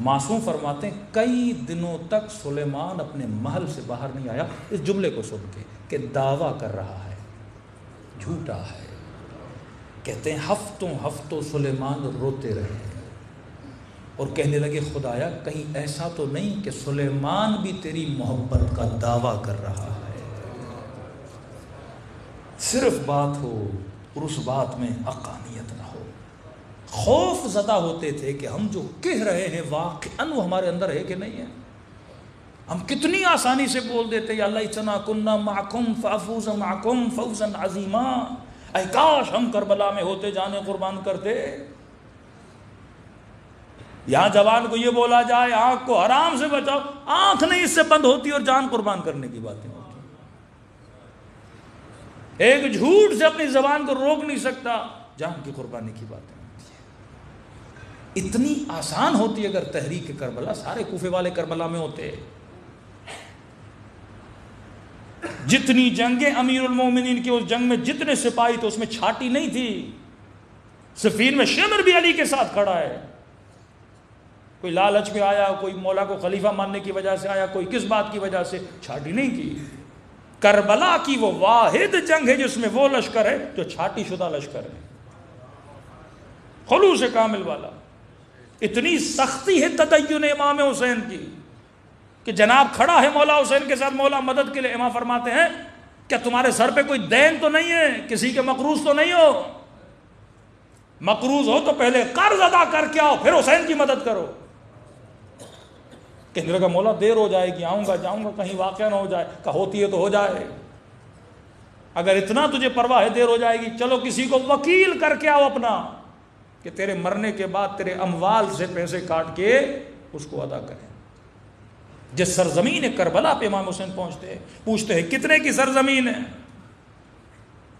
معصوم فرماتے ہیں کئی دنوں تک سلیمان اپنے محل سے باہر نہیں آیا اس جملے کو سن کے کہ دعویٰ کر رہا ہے, جھوٹا ہے. کہتے ہیں ہفتوں سلیمان روتے رہے اور کہنے لگے خدایا کہیں ایسا تو نہیں کہ سلیمان بھی تیری محبت کا دعویٰ کر رہا ہے. صرف بات ہو اور اس بات میں حقانیت نہ ہو. خوف زدہ ہوتے تھے کہ ہم جو کہہ رہے ہیں واقعاً وہ ہمارے اندر ہے کہ نہیں ہے. ہم کتنی آسانی سے بول دیتے یا اللہ اتنا کننا معکم فافوز معکم فوزا عظیما, اے کاش ہم کربلا میں ہوتے, جانے قربان کرتے. یہاں جوان کو یہ بولا جائے آنکھ کو حرام سے بچاؤ, آنکھ نہیں اس سے بند ہوتی اور جان قربان کرنے کی باتیں ہوتی. ایک جھوٹ سے اپنی زبان کو روک نہیں سکتا, جان کی قربانی کی باتیں ہوتی ہے. اتنی آسان ہوتی اگر تحریک کربلا, سارے کوفے والے کربلا میں ہوتے. جتنی جنگیں امیر المومنین کی, اس جنگ میں جتنے سپاہی تھے اس میں چھاٹی نہیں تھی. صفین میں شمر بھی علی کے ساتھ کھڑا ہے. کوئی لالچ میں آیا, کوئی مولا کو خلیفہ ماننے کی وجہ سے آیا, کوئی کس بات کی وجہ سے, چھاٹی نہیں کی. کربلا کی وہ واحد جنگ ہے جس میں وہ لشکر ہے جو چھاٹی شدہ لشکر ہے, خلوص کامل والا. اتنی سختی ہے تدین امام حسین کی کہ جناب کھڑا ہے مولا حسین کے ساتھ, مولا مدد کے لیے. امام فرماتے ہیں کیا تمہارے سر پہ کوئی دین تو نہیں ہے, کسی کے مقروض تو نہیں ہو؟ مقروض ہو تو پہلے قرض ادا کر کے آؤ, پھر حسین کی مدد کرو. کہنے لگا مولا دیر ہو جائے گی, آؤں گا جاؤں گا, کہیں واقعہ نہ ہو جائے. کہ ہوتی ہے تو ہو جائے, اگر اتنا تجھے پرواہ ہے دیر ہو جائے گی, چلو کسی کو وکیل کر کے آؤ اپنا, کہ تیرے مرنے کے بعد تیرے اموال سے پیسے کاٹ کے اس کو ادا کریں. جس سرزمین کربلا پہ امام حسین پوچھتے ہیں کتنے کی سرزمین ہے.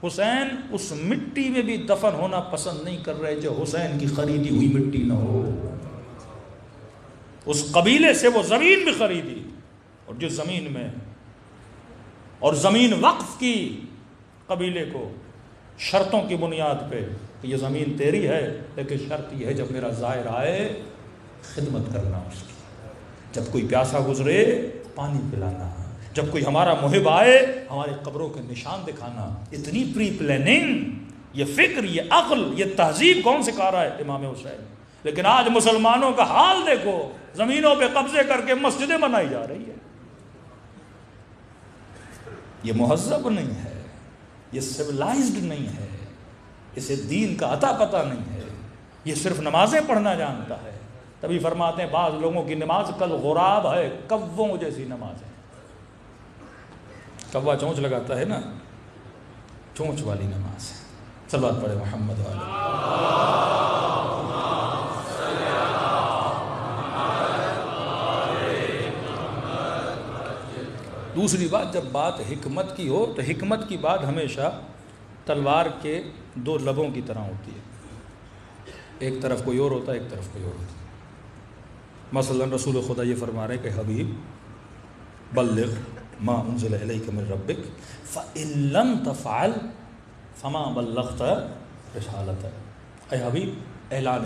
حسین اس مٹی میں بھی دفن ہونا پسند نہیں کر رہے جو حسین کی خریدی ہوئی مٹی نہ ہو. اس قبیلے سے وہ زمین بھی خریدی, اور جس زمین میں, اور زمین وقف کی قبیلے کو شرطوں کی بنیاد پہ کہ یہ زمین تیری ہے, لیکن شرط یہ ہے جب میرا زائر آئے خدمت کرنا اس کی, جب کوئی پیاسا گزرے پانی پلانا, جب کوئی ہمارا محب آئے ہماری قبروں کے نشان دکھانا. اتنی پری پلاننگ, یہ فکر, یہ عقل, یہ تہذیب کون سکھا رہا ہے؟ امام حسین. لیکن آج مسلمانوں کا حال دیکھو, زمینوں پہ قبضے کر کے مسجدیں بنائی جا رہی ہے. یہ مہذب نہیں ہے, یہ سیولائزڈ نہیں ہے, اسے دین کا عطا پتہ نہیں ہے, یہ صرف نمازیں پڑھنا جانتا ہے. تبھی فرماتے ہیں بعض لوگوں کی نماز کل غراب ہے, کووں جیسی نماز ہے. کوا چونچ لگاتا ہے نا, چونچ والی نماز ہے. صلوات پڑھے محمد والے. دوسری بات, جب بات حکمت کی ہو تو حکمت کی بات ہمیشہ تلوار کے دو لبوں کی طرح ہوتی ہے, ایک طرف کوئی اور ہوتا ہے, ایک طرف کوئی اور ہوتا ہے. مثلا رسول خدا یہ فرما رہے ہیں کہ حبیب بلغ ما انزل الیک من ربک فإن لم تفعل فما بلغت رسالتہ. اے حبیب اعلان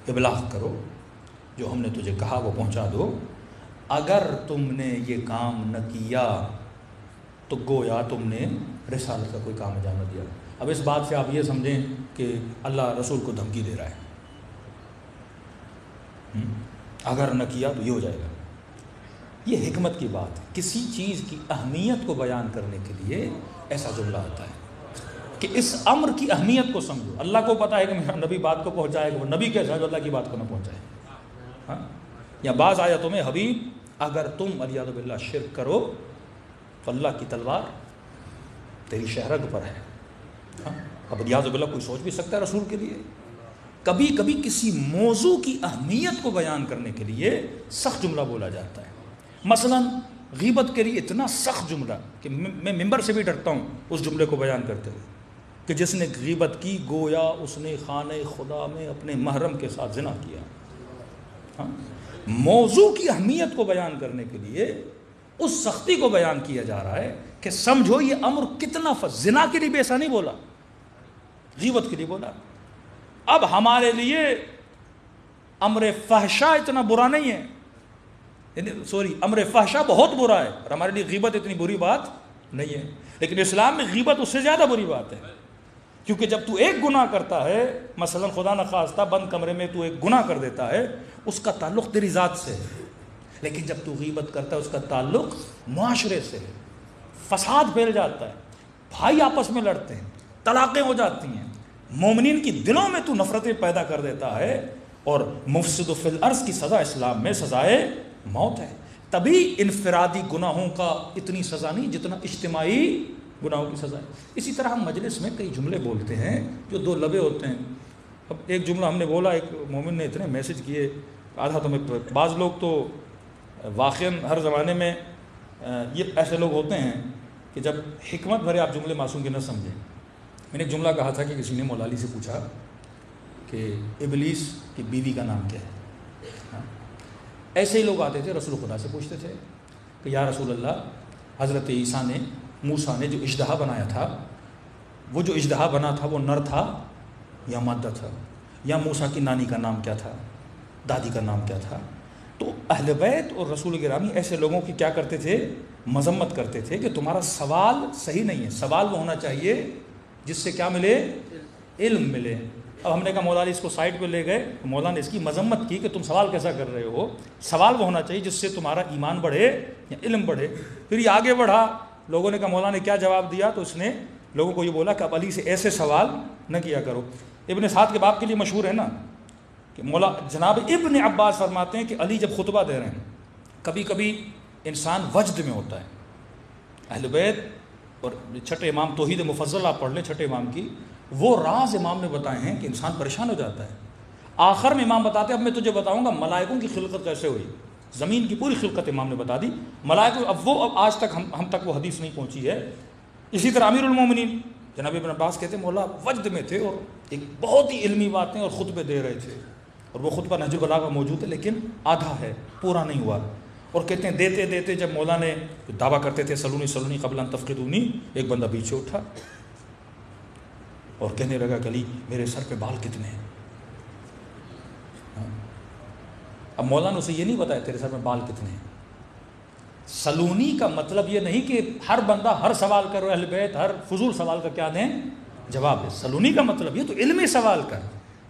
ابلاغ کرو, جو ہم نے تجھے کہا وہ پہنچا دو. اگر تم نے یہ کام نہ کیا تو گویا تم نے رسالت کا کوئی کام انجام نہ دیا. اب اس بات سے آپ یہ سمجھیں کہ اللہ رسول کو دھمکی دے رہا ہے, اگر نہ کیا تو یہ ہو جائے گا. یہ حکمت کی بات ہے. کسی چیز کی اہمیت کو بیان کرنے کے لیے ایسا جملہ آتا ہے کہ اس امر کی اہمیت کو سمجھو. اللہ کو پتا ہے کہ میرا نبی بات کو پہنچائے گا, وہ نبی کیسا جو اللہ کی بات کو نہ پہنچائے. ہاں, یا بعض آیتوں میں حبیب اگر تم والعیاذ باللہ شرک کرو تو اللہ کی تلوار تیری شہرگ پر ہے. ہاں, اب والعیاذ باللہ کوئی سوچ بھی سکتا ہے رسول کے لیے. کبھی کبھی کسی موضوع کی اہمیت کو بیان کرنے کے لیے سخت جملہ بولا جاتا ہے. مثلا غیبت کے لیے اتنا سخت جملہ کہ میں ممبر سے بھی ڈرتا ہوں اس جملے کو بیان کرتے ہوئے کہ جس نے غیبت کی گویا اس نے خانہ خدا میں اپنے محرم کے ساتھ زنا کیا. ہاں, موضوع کی اہمیت کو بیان کرنے کے لیے اس سختی کو بیان کیا جا رہا ہے کہ سمجھو یہ امر کتنا زنا کے لیے بھی ایسا نہیں بولا, غیبت کے لیے بولا. اب ہمارے لیے امر فحشا اتنا برا نہیں ہے, امر فحشا بہت برا ہے, اور ہمارے لیے غیبت اتنی بری بات نہیں ہے. لیکن اسلام میں غیبت اس سے زیادہ بری بات ہے, کیونکہ جب تو ایک گناہ کرتا ہے, مثلا خدا نخواستہ بند کمرے میں تو ایک گناہ کر دیتا ہے, اس کا تعلق تیری ذات سے ہے. لیکن جب تو غیبت کرتا ہے اس کا تعلق معاشرے سے ہے, فساد پھیل جاتا ہے, بھائی آپس میں لڑتے ہیں, طلاقیں ہو جاتی ہیں, مومنین کی دلوں میں تو نفرتیں پیدا کر دیتا ہے. اور مفسد فی الارض کی سزا اسلام میں سزائے موت ہے. تبھی انفرادی گناہوں کا اتنی سزا نہیں جتنا اجتماعی گناہوں کی سزا ہے. اسی طرح ہم مجلس میں کئی جملے بولتے ہیں جو دو لبے ہوتے ہیں. اب ایک جملہ ہم نے بولا, ایک مومن نے اتنے میسج کیے, آدھا تو میں, بعض لوگ تو واقعاً ہر زمانے میں یہ ایسے لوگ ہوتے ہیں کہ جب حکمت بھرے آپ جملے معصوم کے نہ سمجھیں. میں نے ایک جملہ کہا تھا کہ کسی نے مولا علی سے پوچھا کہ ابلیس کی بیوی کا نام کیا ہے. ایسے ہی لوگ آتے تھے رسول خدا سے پوچھتے تھے کہ یا رسول اللہ, حضرت عیسیٰ نے, موسیٰ نے جو اژدہا بنایا تھا, وہ جو اژدہا بنا تھا وہ نر تھا یا مادہ تھا, یا موسیٰ کی نانی کا نام کیا تھا, دادی کا نام کیا تھا. تو اہل بیت اور رسول گرامی ایسے لوگوں کی کیا کرتے تھے, مذمت کرتے تھے کہ تمہارا سوال صحیح نہیں ہے, سوال وہ ہونا چاہیے جس سے کیا ملے, علم ملے. اب ہم نے کہا مولا علی اس کو سائڈ پہ لے گئے, مولا نے اس کی مذمت کی کہ تم سوال کیسا کر رہے ہو, سوال وہ ہونا چاہیے جس سے تمہارا ایمان بڑھے یا علم بڑھے. پھر یہ آگے بڑھا, لوگوں نے کہا مولا نے کیا جواب دیا, تو اس نے لوگوں کو یہ بولا کہ اب علی سے ایسے سوال نہ کیا کرو. ابن سعد کے باپ کے لیے مشہور ہے نا کہ مولا جناب ابن عباس فرماتے ہیں کہ علی جب خطبہ دے رہے ہیں, کبھی کبھی انسان وجد میں ہوتا ہے. اہل بیت اور چھٹے امام توحید مفضل آپ پڑھ لیں چھٹے امام کی, وہ راز امام نے بتائے ہیں کہ انسان پریشان ہو جاتا ہے. آخر میں امام بتاتے ہیں اب میں تجھے بتاؤں گا ملائکوں کی خلقت کیسے ہوئی. زمین کی پوری خلقت امام نے بتا دی, ملائکہ اب آج تک ہم تک وہ حدیث نہیں پہنچی ہے. اسی طرح امیر المومنین جناب ابن عباس کہتے ہیں مولا وجد میں تھے اور ایک بہت ہی علمی باتیں اور خطبے دے رہے تھے, اور وہ خطبہ نہج البلاغہ موجود ہے لیکن آدھا ہے, پورا نہیں ہوا. اور کہتے ہیں دیتے دیتے جب مولا نے دعویٰ کرتے تھے سلونی سلونی قبل ان تفقدونی, ایک بندہ پیچھے اٹھا اور کہنے لگا کہ علی میرے سر پہ بال کتنے ہیں. اب مولا نے اسے یہ نہیں بتایا تیرے سر میں بال کتنے ہیں. سلونی کا مطلب یہ نہیں کہ ہر بندہ ہر سوال کرو, اہل بیت ہر فضول سوال کا کیا دیں جواب ہے. سلونی کا مطلب یہ تو علمی سوال کر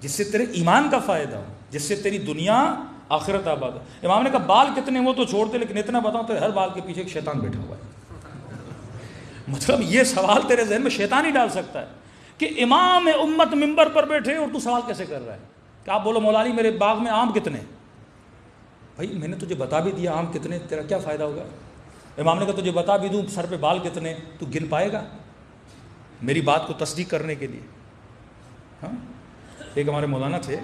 جس سے تیرے ایمان کا فائدہ ہو, جس سے تیری دنیا آخرت آباد ہو. امام نے کہا بال کتنے وہ تو چھوڑ دے, لیکن اتنا بتاؤ تیرے ہر بال کے پیچھے ایک شیطان بیٹھا ہوا ہے. مطلب یہ سوال تیرے ذہن میں شیطان ہی ڈال سکتا ہے کہ امام امت منبر پر بیٹھے اور تو سوال کیسے کر رہا ہے. کہ آپ بولو مولا علی میرے باغ میں آم کتنے. بھائی میں نے تجھے بتا بھی دیا آم کتنے, تیرا کیا فائدہ ہوگا. امام نے کہا تجھے بتا بھی دوں سر پہ بال کتنے, تو گن پائے گا میری بات کو تصدیق کرنے کے لیے. ہاں, ایک ہمارے مولانا تھے.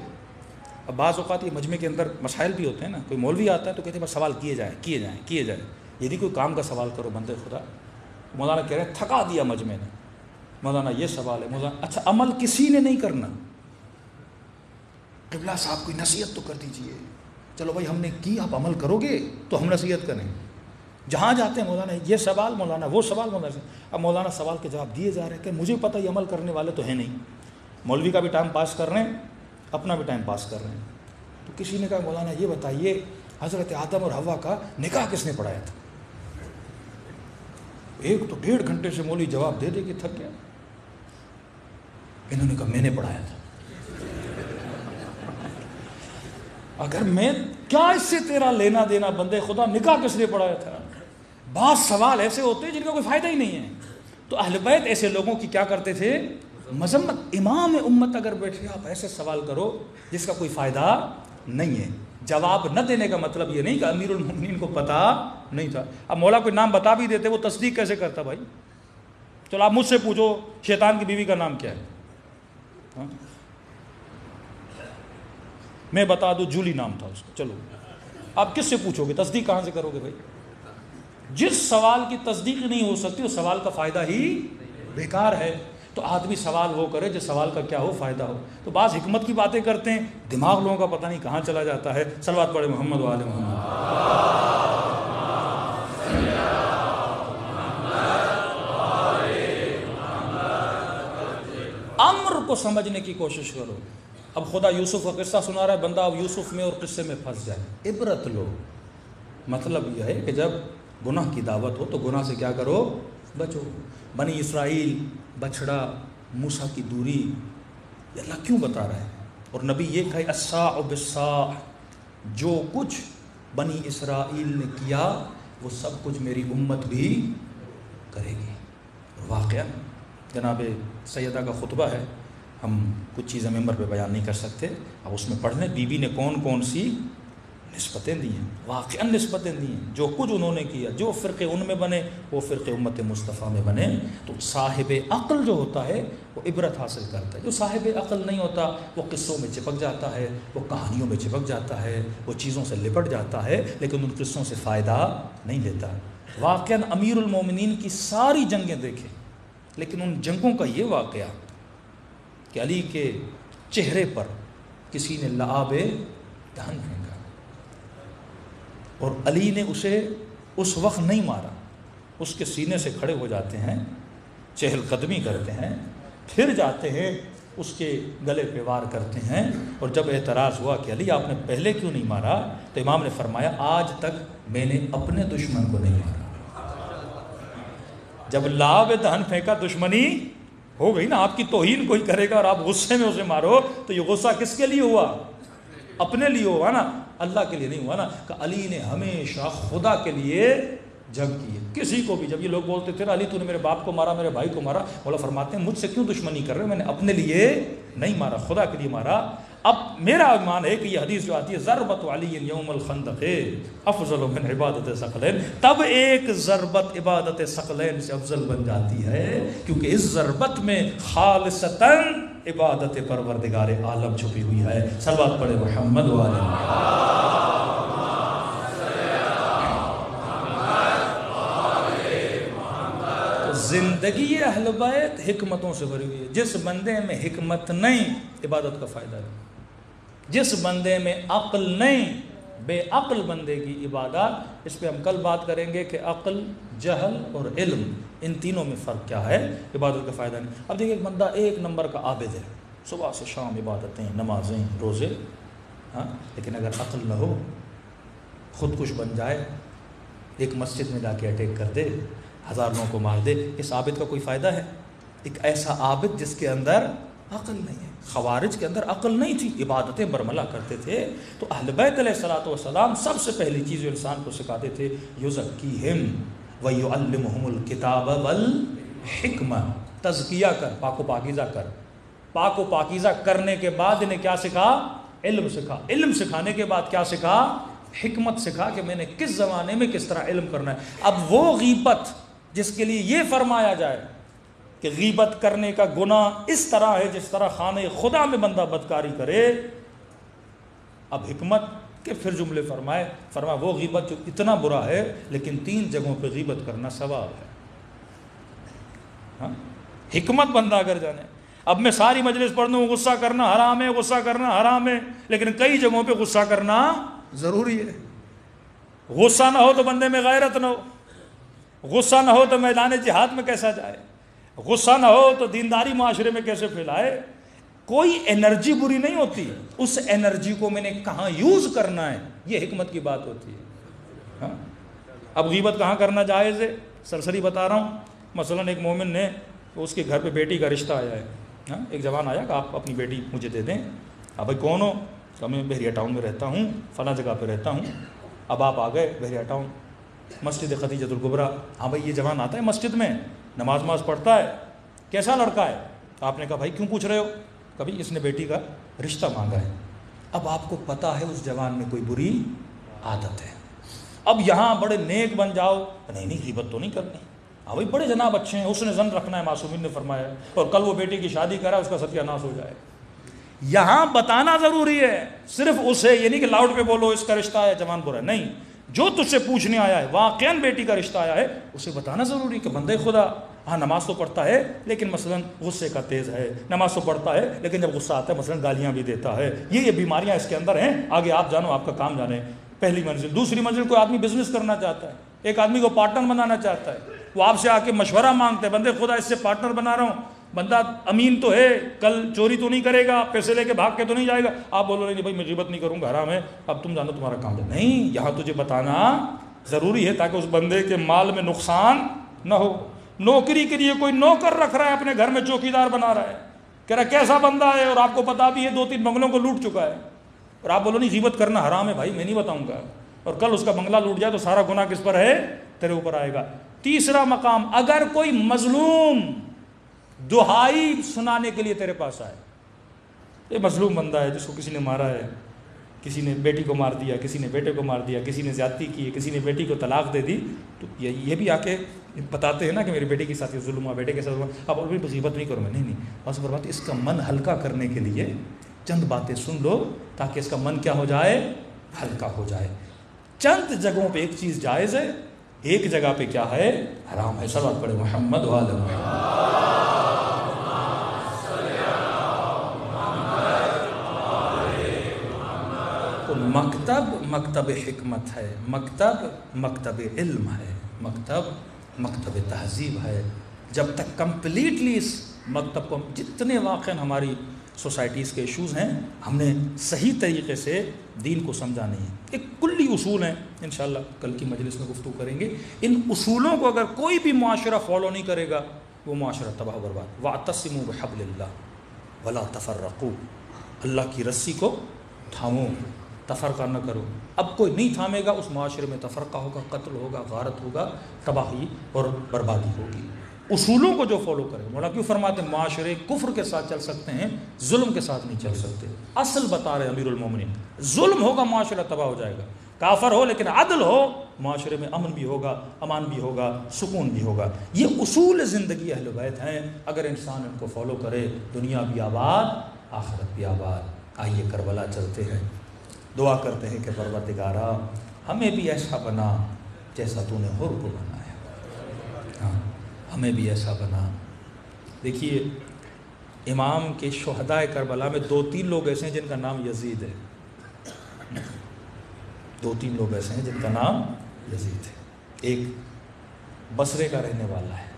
اب بعض اوقات یہ مجمع کے اندر مسائل بھی ہوتے ہیں نا, کوئی مولوی آتا ہے تو کہتے ہیں بس سوال کیے جائیں. یہ نہیں کوئی کام کا سوال کرو بندے خدا. مولانا کہہ رہے ہیں تھکا دیا مجمع نے. مولانا یہ سوال ہے. مولانا اچھا عمل کسی نے نہیں کرنا. قبلہ صاحب کوئی نصیحت تو کر دیجئے. چلو بھائی ہم نے کی, آپ عمل کرو گے تو ہم نصیحت کریں. جہاں جاتے ہیں مولانا یہ سوال, مولانا وہ سوال, مولانا. اب مولانا سوال کے جواب دیے جا رہے ہیں کہ مجھے پتہ یہ عمل کرنے والے تو ہیں نہیں. مولوی کا بھی ٹائم پاس کر رہے ہیں, اپنا بھی ٹائم پاس کر رہے ہیں. تو کسی نے کہا مولانا یہ بتائیے حضرت آدم اور حوا کا نکاح کس نے پڑھایا تھا. ایک تو 1.5 گھنٹے سے مولوی جواب دے دے کہ تھک گیا. انہوں نے کہا میں نے پڑھایا تھا. اگر میں کیا اس سے تیرا لینا دینا بندے خدا, نکاح کس نے پڑھایا تھا. بعض سوال ایسے ہوتے ہیں جن کا کوئی فائدہ ہی نہیں ہے. تو اہل بیت ایسے لوگوں کی کیا کرتے تھے؟ مذمت. امام امت اگر بیٹھے آپ ایسے سوال کرو جس کا کوئی فائدہ نہیں ہے. جواب نہ دینے کا مطلب یہ نہیں کہ امیر المومنین کو پتہ نہیں تھا. اب مولا کوئی نام بتا بھی دیتے وہ تصدیق کیسے کرتا بھائی؟ چلو آپ مجھ سے پوچھو شیطان کی بیوی کا نام کیا ہے؟ میں بتا دوں جولی نام تھا اس کا. چلو آپ کس سے پوچھو گے؟ تصدیق کہاں سے کرو گے بھائی؟ جس سوال کی تصدیق نہیں ہو سکتی اس سوال کا فائدہ ہی بیکار ہے. تو آدمی سوال وہ کرے جس سوال کا کیا ہو فائدہ ہو. تو بعض حکمت کی باتیں کرتے ہیں دماغ لوگوں کا پتہ نہیں کہاں چلا جاتا ہے. صلوات پڑھے محمد و آل محمد. امر کو سمجھنے کی کوشش کرو. اب خدا یوسف کا قصہ سنا رہا ہے، بندہ اب یوسف میں اور قصے میں پھنس جائے. عبرت لو. مطلب یہ ہے کہ جب گناہ کی دعوت ہو تو گناہ سے کیا کرو؟ بچو. بنی اسرائیل، بچھڑا، موسیٰ کی دوری، یہ اللہ کیوں بتا رہا ہے؟ اور نبی یہ کہے الساع بالساع، جو کچھ بنی اسرائیل نے کیا وہ سب کچھ میری امت بھی کرے گی. اور واقعہ جناب سیدہ کا خطبہ ہے، ہم کچھ چیزیں ممبر پہ بیان نہیں کر سکتے، اب اس میں پڑھ لیں. بی بی نے کون کون سی نسبتیں دی ہیں، واقعاً نسبتیں دی ہیں. جو کچھ انہوں نے کیا، جو فرقے ان میں بنے وہ فرقے امت مصطفیٰ میں بنے. تو صاحب عقل جو ہوتا ہے وہ عبرت حاصل کرتا ہے. جو صاحب عقل نہیں ہوتا وہ قصوں میں چپک جاتا ہے، وہ کہانیوں میں چپک جاتا ہے، وہ چیزوں سے لپٹ جاتا ہے لیکن ان قصوں سے فائدہ نہیں لیتا. واقعاً امیر المومنین کی ساری جنگیں دیکھیں لیکن ان جنگوں کا یہ واقعہ کہ علی کے چہرے پر کسی نے لعاب دہن پھینکا اور علی نے اسے اس وقت نہیں مارا. اس کے سینے سے کھڑے ہو جاتے ہیں، چہل قدمی کرتے ہیں، پھر جاتے ہیں اس کے گلے پہ وار کرتے ہیں. اور جب اعتراض ہوا کہ علی آپ نے پہلے کیوں نہیں مارا تو امام نے فرمایا آج تک میں نے اپنے دشمن کو نہیں مارا. جب لعاب دہن پھینکا دشمنی ہو گئی نا. آپ کی توہین کوئی کرے گا اور آپ غصے میں اسے مارو تو یہ غصہ کس کے لیے ہوا؟ اپنے لیے ہوا نا، اللہ کے لیے نہیں ہوا نا. کہ علی نے ہمیشہ خدا کے لیے جنگ کی ہے. کسی کو بھی جب یہ لوگ بولتے تھے علی تو نے میرے باپ کو مارا، میرے بھائی کو مارا، مولا فرماتے ہیں مجھ سے کیوں دشمنی کر رہے ہو؟ میں نے اپنے لیے نہیں مارا، خدا کے لیے مارا. اب میرا ایمان ہے کہ یہ حدیث جو آتی ہے ضربت علی یوم الخندق افضل من عبادت ثقلین، تب ایک ضربت عبادت ثقلین سے افضل بن جاتی ہے کیونکہ اس ضربت میں خالصتاً عبادت پروردگار عالم چھپی ہوئی ہے. صلوات پڑھے محمد و آل محمد. زندگی اہل بیت حکمتوں سے بھری ہوئی ہے. جس بندے میں حکمت نہیں عبادت کا فائدہ نہیں. جس بندے میں عقل نہیں، بے عقل بندے کی عبادت. اس پہ ہم کل بات کریں گے کہ عقل، جہل اور علم، ان تینوں میں فرق کیا ہے. عبادت کا فائدہ نہیں. اب دیکھیں ایک بندہ ایک نمبر کا عابد ہے، صبح سے شام عبادتیں، نمازیں، روزے، ہاں، لیکن اگر عقل نہ ہو، خودکش بن جائے، ایک مسجد میں جا کے اٹیک کر دے، 1000 لوگوں کو مار دے، اس عابد کا کوئی فائدہ ہے؟ ایک ایسا عابد جس کے اندر عقل نہیں ہے. خوارج کے اندر عقل نہیں تھی، عبادتیں برملا کرتے تھے. تو اہل بیت علیہ الصلوۃ والسلام سب سے پہلی چیز جو انسان کو سکھاتے تھے یزکیہم ویعلمہم الکتاب والحکمہ. تزکیہ کر، پاک و پاکیزہ کر. پاک و پاکیزہ کرنے کے بعد انہیں کیا سکھا؟ علم سکھا. علم سکھانے کے بعد کیا سکھا؟ حکمت سکھا کہ میں نے کس زمانے میں کس طرح علم کرنا ہے. اب وہ غیبت جس کے لیے یہ فرمایا جائے کہ غیبت کرنے کا گناہ اس طرح ہے جس طرح خانہ خدا میں بندہ بدکاری کرے. اب حکمت کے پھر جملے فرمایا وہ غیبت جو اتنا برا ہے لیکن 3 جگہوں پہ غیبت کرنا ثواب ہے. ہاں؟ حکمت بندہ اگر جانے. اب میں ساری مجلس پڑھ دوں غصہ کرنا حرام ہے، غصہ کرنا حرام ہے، لیکن کئی جگہوں پہ غصہ کرنا ضروری ہے. غصہ نہ ہو تو بندے میں غیرت نہ ہو. غصہ نہ ہو تو میدان جہاد میں کیسا جائے. غصہ نہ ہو تو دینداری معاشرے میں کیسے پھیلائے. کوئی انرجی بری نہیں ہوتی، اس انرجی کو میں نے کہاں یوز کرنا ہے یہ حکمت کی بات ہوتی ہے. ہاں؟ اب غیبت کہاں کرنا جائز ہے سرسری بتا رہا ہوں. مثلا ایک مومن نے، اس کے گھر پہ بیٹی کا رشتہ آیا ہے. ہاں؟ ایک جوان آیا کہ آپ اپنی بیٹی مجھے دے دیں. اب بھائی کون ہو؟ کہ میں بحریہ ٹاؤن میں رہتا ہوں، فلاں جگہ پہ رہتا ہوں. اب آپ آ گئے بحریہ ٹاؤن، مسجد خدیجۃ الکبریٰ. ہاں بھائی یہ جوان آتا ہے مسجد میں، نماز پڑھتا ہے، کیسا لڑکا ہے؟ آپ نے کہا بھائی کیوں پوچھ رہے ہو؟ کبھی اس نے بیٹی کا رشتہ مانگا ہے۔ اب آپ کو پتا ہے اس جوان میں کوئی بری عادت ہے، اب یہاں بڑے نیک بن جاؤ، نہیں غیبت تو نہیں کرنی، ہاں بھائی بڑے جناب اچھے ہیں، اس نے زن رکھنا ہے، معصومین نے فرمایا، اور کل وہ بیٹی کی شادی کرا اس کا ستیہ ناش ہو جائے۔ یہاں بتانا ضروری ہے، صرف اسے یہ نہیں کہ لاؤڈ پہ بولو اس کا رشتہ ہے جوان برا، نہیں، جو تجھ سے پوچھنے آیا ہے واقعاً بیٹی کا رشتہ آیا ہے اسے بتانا ضروری کہ بندے خدا ہاں نماز تو پڑھتا ہے لیکن مثلاً غصے کا تیز ہے، نماز تو پڑھتا ہے لیکن جب غصہ آتا ہے مثلاً گالیاں بھی دیتا ہے، یہ بیماریاں اس کے اندر ہیں، آگے آپ جانو، آپ کا کام جانے۔ پہلی منزل۔ دوسری منزل، کوئی آدمی بزنس کرنا چاہتا ہے، ایک آدمی کو پارٹنر بنانا چاہتا ہے، وہ آپ سے آ کے مشورہ مانگتے ہیں، بندے خدا اس سے پارٹنر بنا رہا ہوں، بندہ امین تو ہے، کل چوری تو نہیں کرے گا، پیسے لے کے بھاگ کے تو نہیں جائے گا، آپ بولو نہیں بھائی میں غیبت نہیں کروں گا، حرام ہے، اب تم جانو تمہارا کام ہے۔ نہیں، یہاں تجھے بتانا ضروری ہے تاکہ اس بندے کے مال میں نقصان نہ ہو۔ نوکری کے لیے کوئی نوکر رکھ رہا ہے، اپنے گھر میں چوکیدار بنا رہا ہے، کہہ رہا ہے کیسا بندہ ہے، اور آپ کو پتا بھی ہے 2-3 بنگلوں کو لوٹ چکا ہے، اور آپ بولو نہیں غیبت کرنا حرام ہے، بھائی میں نہیں بتاؤں گا، اور کل اس کا بنگلہ لوٹ جائے تو سارا گناہ کس پر ہے؟ تیرے اوپر آئے گا۔ تیسرا مقام، اگر کوئی مظلوم دہائی سنانے کے لیے تیرے پاس آئے، یہ مظلوم بندہ ہے جس کو کسی نے مارا ہے، کسی نے بیٹی کو مار دیا، کسی نے بیٹے کو مار دیا، کسی نے زیادتی کی ہے، کسی نے بیٹی کو طلاق دے دی، تو یہ بھی آ کے بتاتے ہیں نا کہ میری بیٹی کے ساتھ یہ ظلم ہوا، بیٹے کے ساتھ ہوا، اب اور بھی غیبت نہیں کروں میں، نہیں بس فرماتے اس کا من ہلکا کرنے کے لیے چند باتیں سن لو تاکہ اس کا من کیا ہو جائے؟ ہلکا ہو جائے۔ چند جگہوں پہ ایک چیز جائز ہے، ایک جگہ پہ کیا ہے؟ حرام ہے۔ صلوات پڑھے محمد وعلی محمد۔ تو مکتب حکمت ہے، مکتب علم ہے، مکتب تہذیب ہے۔ جب تک کمپلیٹلی اس مکتب کو، جتنے واقعاً ہماری سوسائٹیز کے ایشوز ہیں، ہم نے صحیح طریقے سے دین کو سمجھا نہیں ہے۔ ایک کلی اصول ہیں، انشاءاللہ کل کی مجلس میں گفتگو کریں گے، ان اصولوں کو اگر کوئی بھی معاشرہ فالو نہیں کرے گا وہ معاشرہ تباہ و برباد۔ وَاعْتَصِمُوا بِحَبْلِ اللَّهِ وَلَا تَفَرَّقُوا، اللہ کی رسی کو تھامو، تفرقہ نہ کرو۔ اب کوئی نہیں تھامے گا، اس معاشرے میں تفرقہ ہوگا، قتل ہوگا، غارت ہوگا، تباہی اور بربادی ہوگی۔ اصولوں کو جو فالو کرے، مولا کیوں فرماتے ہیں معاشرے کفر کے ساتھ چل سکتے ہیں، ظلم کے ساتھ نہیں چل سکتے۔ اصل بتا رہے امیر المومنین، ظلم ہوگا معاشرہ تباہ ہو جائے گا، کافر ہو لیکن عدل ہو، معاشرے میں امن بھی ہوگا، امان بھی ہوگا، سکون بھی ہوگا۔ یہ اصول زندگی اہل بیت ہیں، اگر انسان ان کو فالو کرے دنیا بھی آباد، آخرت بھی آباد۔ آئیے کربلا چلتے ہیں، دعا کرتے ہیں کہ پروردگارا ہمیں بھی ایسا بنا جیسا تو نے حر کو بنایا، ہاں ہمیں بھی ایسا بنا۔ دیکھیے امام کے شہداء کربلا میں 2-3 لوگ ایسے ہیں جن کا نام یزید ہے، 2-3 لوگ ایسے ہیں جن کا نام یزید ہے۔ ایک بصرے کا رہنے والا ہے،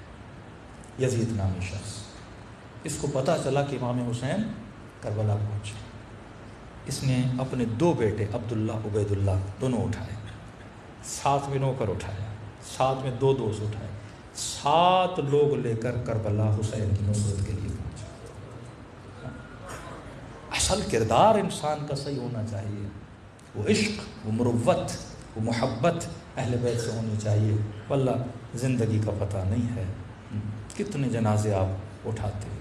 یزید نامی شخص، اس کو پتہ چلا کہ امام حسین کربلا پہنچے، اس نے اپنے 2 بیٹے عبداللہ عبیداللہ دونوں اٹھائے، ساتھ میں نوکر اٹھایا، ساتھ میں 2 دوست اٹھائے، 7 لوگ لے کر کربلا حسین کی نصرت کے لیے پہنچے۔ اصل کردار انسان کا صحیح ہونا چاہیے، وہ عشق، وہ مروت، وہ محبت اہل بیت سے ہونی چاہیے، واللہ زندگی کا پتہ نہیں ہے کتنے جنازے آپ اٹھاتے ہیں۔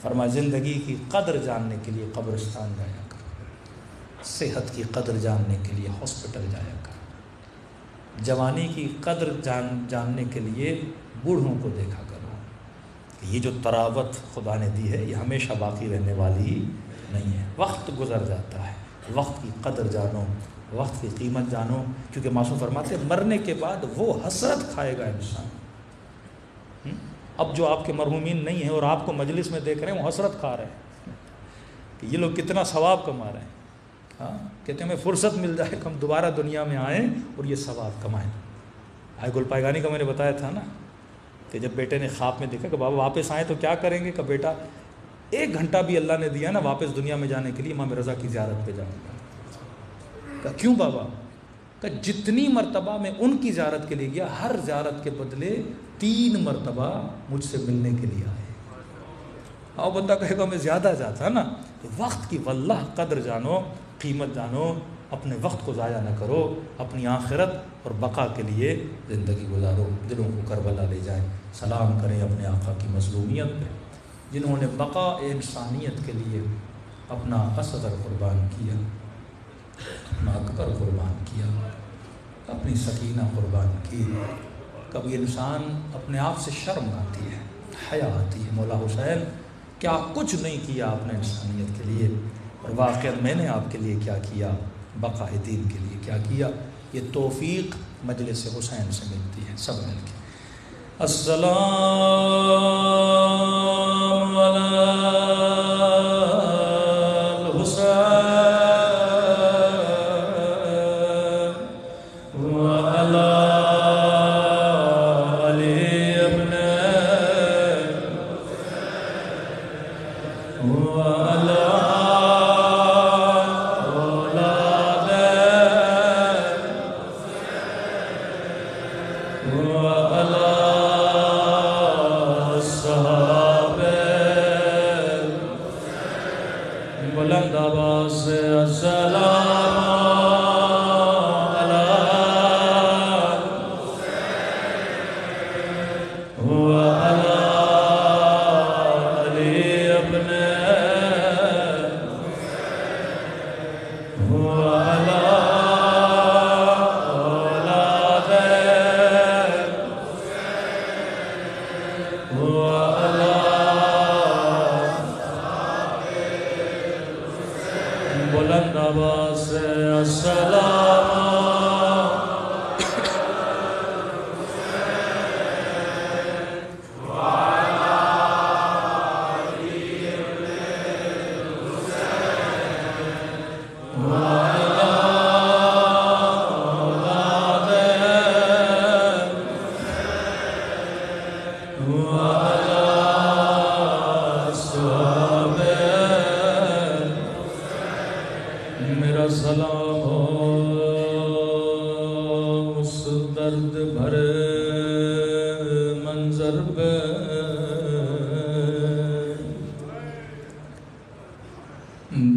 فرمایا زندگی کی قدر جاننے کے لیے قبرستان جایا کر، صحت کی قدر جاننے کے لیے ہاسپٹل جایا کر، جوانی کی قدر جاننے کے لیے بوڑھوں کو دیکھا کرو۔ یہ جو تراوت خدا نے دی ہے یہ ہمیشہ باقی رہنے والی نہیں ہے، وقت گزر جاتا ہے، وقت کی قدر جانو، وقت کی قیمت جانو، کیونکہ معصوم فرماتے ہیں مرنے کے بعد وہ حسرت کھائے گا انسان۔ اب جو آپ کے مرحومین نہیں ہیں اور آپ کو مجلس میں دیکھ رہے ہیں وہ حسرت کھا رہے ہیں کہ یہ لوگ کتنا ثواب کما رہے ہیں، ہاں کہتے ہیں ہمیں فرصت مل جائے کہ ہم دوبارہ دنیا میں آئیں اور یہ ثواب کمائیں۔ بھائی گل پائگانی کا میں نے بتایا تھا نا کہ جب بیٹے نے خواب میں دیکھا کہ بابا واپس آئیں تو کیا کریں گے، کہ بیٹا 1 گھنٹہ بھی اللہ نے دیا نا واپس دنیا میں جانے کے لیے امام رضا کی زیارت پہ جاؤں گا۔ کہا کیوں بابا؟ کہ جتنی مرتبہ میں ان کی زیارت کے لیے گیا ہر زیارت کے بدلے 3 مرتبہ مجھ سے ملنے کے لیے آئے۔ بندہ کہے گا میں زیادہ جاتا نا، تو وقت کی واللہ قدر جانو، قیمت جانو، اپنے وقت کو ضائع نہ کرو، اپنی آخرت اور بقا کے لیے زندگی گزارو۔ دلوں کو کربلا لے جائیں، سلام کریں اپنے آقا کی مظلومیت پہ، جنہوں نے بقا انسانیت کے لیے اپنا اصغر قربان کیا، اپنا اکبر قربان کیا، اپنی سکینہ قربان کی۔ کبھی انسان اپنے آپ سے شرم آتی ہے، حیا آتی ہے، مولا حسین کیا کچھ نہیں کیا آپ نے انسانیت کے لیے، اور واقعہ میں نے آپ کے لیے کیا کیا، بقا دین کے لیے کیا کیا۔ یہ توفیق مجلس حسین سے ملتی ہے، سب مل کے السلام علی الحسین وعلی علی ابن وعلی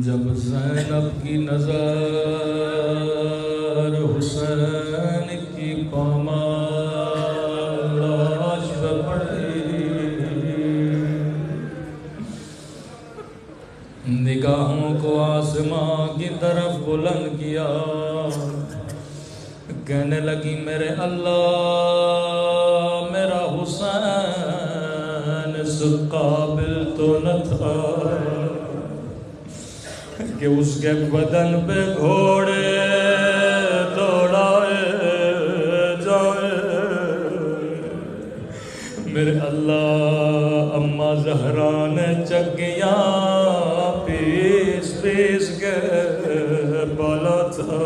جب زینب کی نظر حسین کی پامال لاش پہ پڑی، نگاہوں کو آسمان کی طرف بلند کیا، کہنے لگی میرے اللہ میرا حسین اس قابل تو نہ تھا کہ اس کے بدن پہ گھوڑے دوڑائے جائے، میرے اللہ اماں زہرا نے چکیاں پیس پیس کے پالا تھا،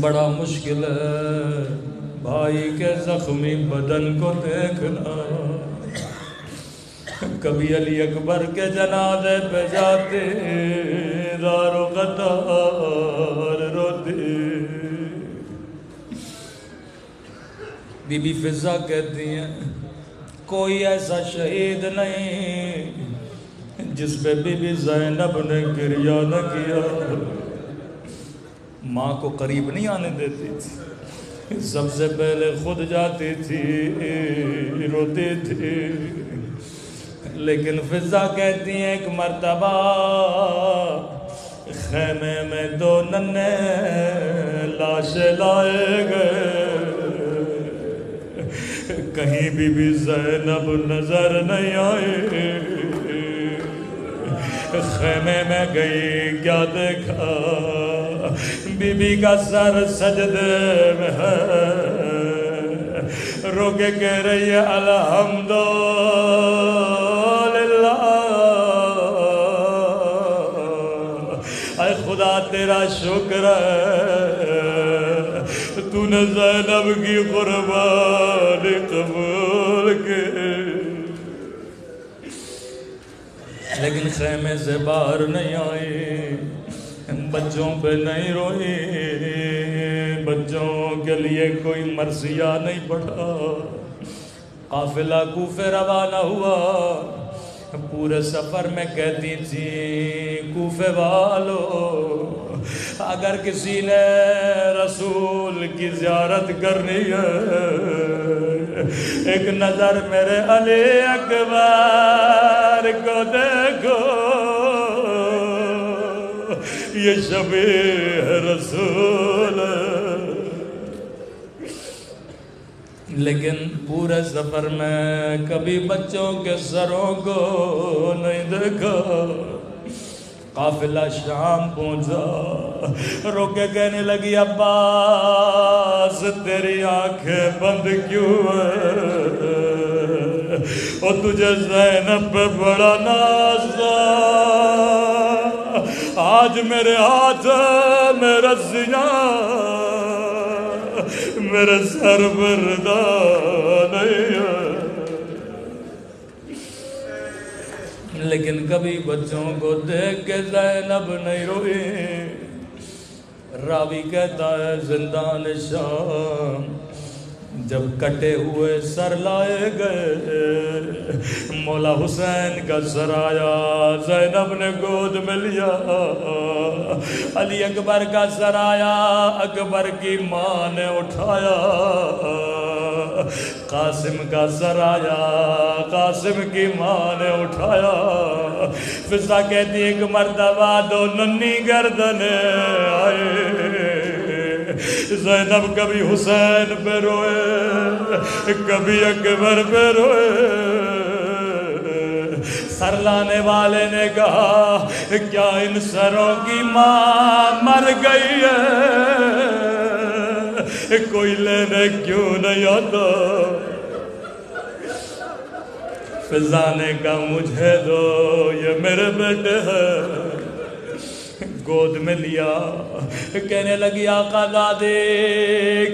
بڑا مشکل ہے بھائی کے زخمی بدن کو دیکھنا۔ کبھی علی اکبر کے جنازے پہ جاتے دار و قطار روتے، بی بی فضا کہتی ہیں کوئی ایسا شہید نہیں جس پہ بی بی زینب نے گریہ نہ کیا۔ ماں کو قریب نہیں آنے دیتی تھی، سب سے پہلے خود جاتی تھی، روتی تھی، لیکن فضا کہتی ہیں ایک مرتبہ خیمے میں دو ننے لاشیں لائے گئے، کہیں بی زینب نظر نہیں آئی، خیمے میں گئی کیا دیکھا، بی کا سر سجدے میں ہے، رو کے کہہ رہی ہے الحمدللہ، اے خدا تیرا شکر ہے تو نے زینب کی قربانی قبول کی۔ لیکن خیمے سے باہر نہیں آئی، بچوں پہ نہیں روئی، بچوں کے لیے کوئی مرثیہ نہیں پڑھا، قافلہ کوفے روانہ ہوا، پورے سفر میں کہتی تھی کوفے والو اگر کسی نے رسول کی زیارت کرنی ہے ایک نظر میرے علی اکبر کو دیکھو یہ شبیہ رسول لیکن پورے سفر میں کبھی بچوں کے سروں کو نہیں دیکھا قافلہ شام پہنچا روکے کہنے لگی عباس تیری آنکھیں بند کیوں ہے اور تجھے زینب پہ بڑا ناز تھا آج میرے ہاتھ میں رسیاں میرے سر پر ردا نہیں ہے لیکن کبھی بچوں کو دیکھ کے زینب نہیں روئی راوی کہتا ہے زندان شام جب کٹے ہوئے سر لائے گئے مولا حسین کا سر آیا زینب نے گود میں لیا علی اکبر کا سر آیا اکبر کی ماں نے اٹھایا قاسم کا سر آیا قاسم کی ماں نے اٹھایا فضا کہتی ایک مرتبہ دو ننھی گردنیں آئے زینب کبھی حسین پہ روئے کبھی اکبر پہ روئے سر لانے والے نے کہا کیا ان سروں کی ماں مر گئی ہے کوئی لینے کیوں نہیں آتا فضا نے کہا مجھے دو یہ میرے بیٹے ہیں گود میں لیا کہنے لگی آقا دادے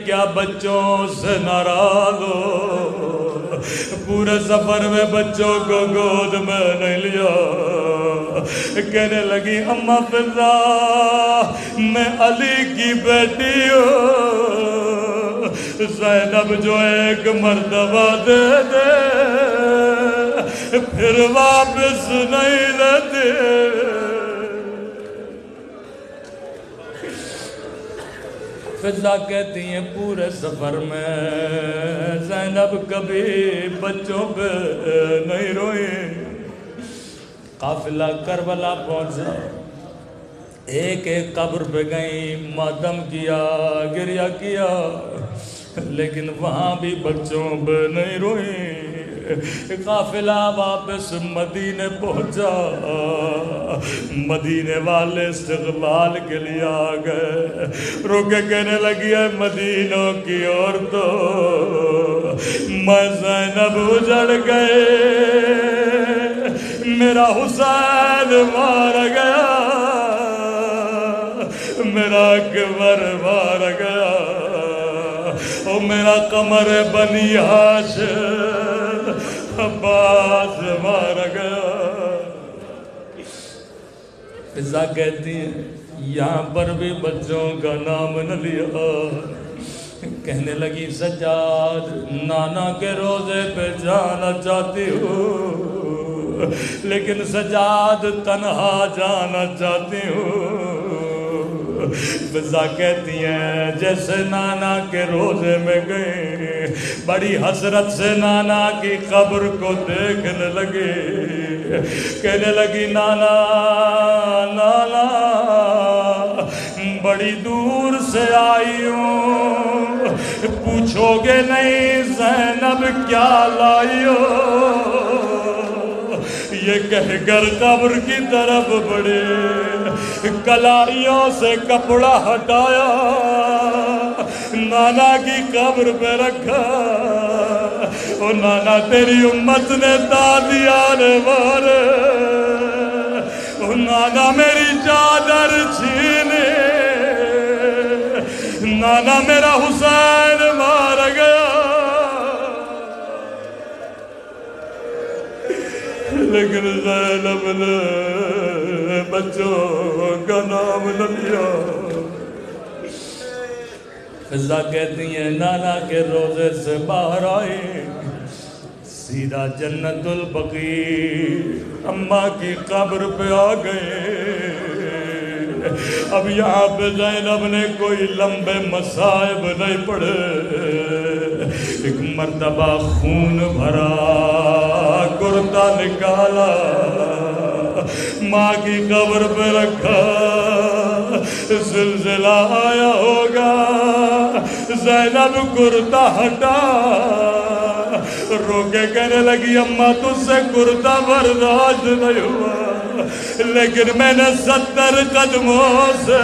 کیا بچوں سے ناراض ہو پورے سفر میں بچوں کو گود میں نہیں لیا کہنے لگی اماں فضا میں علی کی بیٹی ہوں زینب جو ایک مرتبہ دے دے پھر واپس نہیں لیتے فضا کہتی ہیں پورے سفر میں زینب کبھی بچوں پہ نہیں روئی قافلہ کربلا پہنچا ایک ایک قبر پہ گئیں ماتم کیا گریہ کیا لیکن وہاں بھی بچوں پہ نہیں روئی قافلہ واپس مدینے پہنچا مدینے والے استقبال کے لیے آ گئے روکے کہنے لگی ہے مدینوں کی عورتوں میں زینب اجڑ گئے میرا حسین مار گیا میرا اکبر مار گیا او میرا قمر بنی ہاشم عباس مار گیا فضا کہتی ہے یہاں پر بھی بچوں کا نام نہ لیا کہنے لگی سجاد نانا کے روزے پہ جانا چاہتی ہوں لیکن سجاد تنہا جانا چاہتی ہوں فضا کہتی ہیں جیسے نانا کے روزے میں گئے بڑی حسرت سے نانا کی قبر کو دیکھنے لگے کہنے لگی نانا نانا بڑی دور سے آئی ہوں پوچھو گے نہیں زینب کیا لائی ہو یہ کہہ کر قبر کی طرف بڑھے کلائیوں سے کپڑا ہٹایا نانا کی قبر پہ رکھا او نانا تیری امت نے دادیاں مارے او نانا میری چادر چھینے نانا میرا حسین مار گیا لیکن زینب نے بچوں کا نام نہ لیا فضا کہتی ہیں نانا کے روزے سے باہر آئی سیدھا جنت البقیع اماں کی قبر پہ آ گئے۔ اب یہاں پہ زینب نے کوئی لمبے مصائب نہیں پڑھے، ایک مرتبہ خون بھرا کرتا نکالا، ماں کی قبر پہ رکھا، زلزلہ آیا ہوگا، زینب کرتا ہٹا، رو کے کہنے لگی اماں تجھ سے کرتا برداشت نہیں ہوا، لیکن میں نے 70 قدموں سے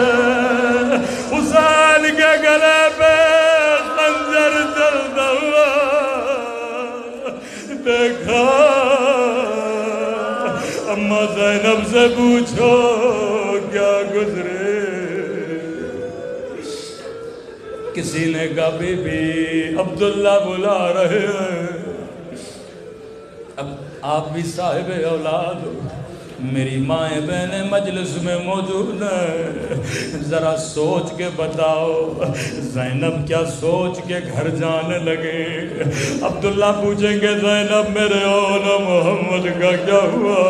حسین کے گلے پہ خنجر چلتا ہوا دیکھا۔ اماں زینب سے پوچھو کیا گزرے؟ کسی نے کہا بی بی عبداللہ بلا رہے ہیں۔ اب آپ بھی صاحب اولاد ہو، میری مائیں بہنیں مجلس میں موجود ہیں، ذرا سوچ کے بتاؤ زینب کیا سوچ کے گھر جانے لگے؟ عبداللہ پوچھیں گے زینب میرے اولا محمد کا کیا ہوا؟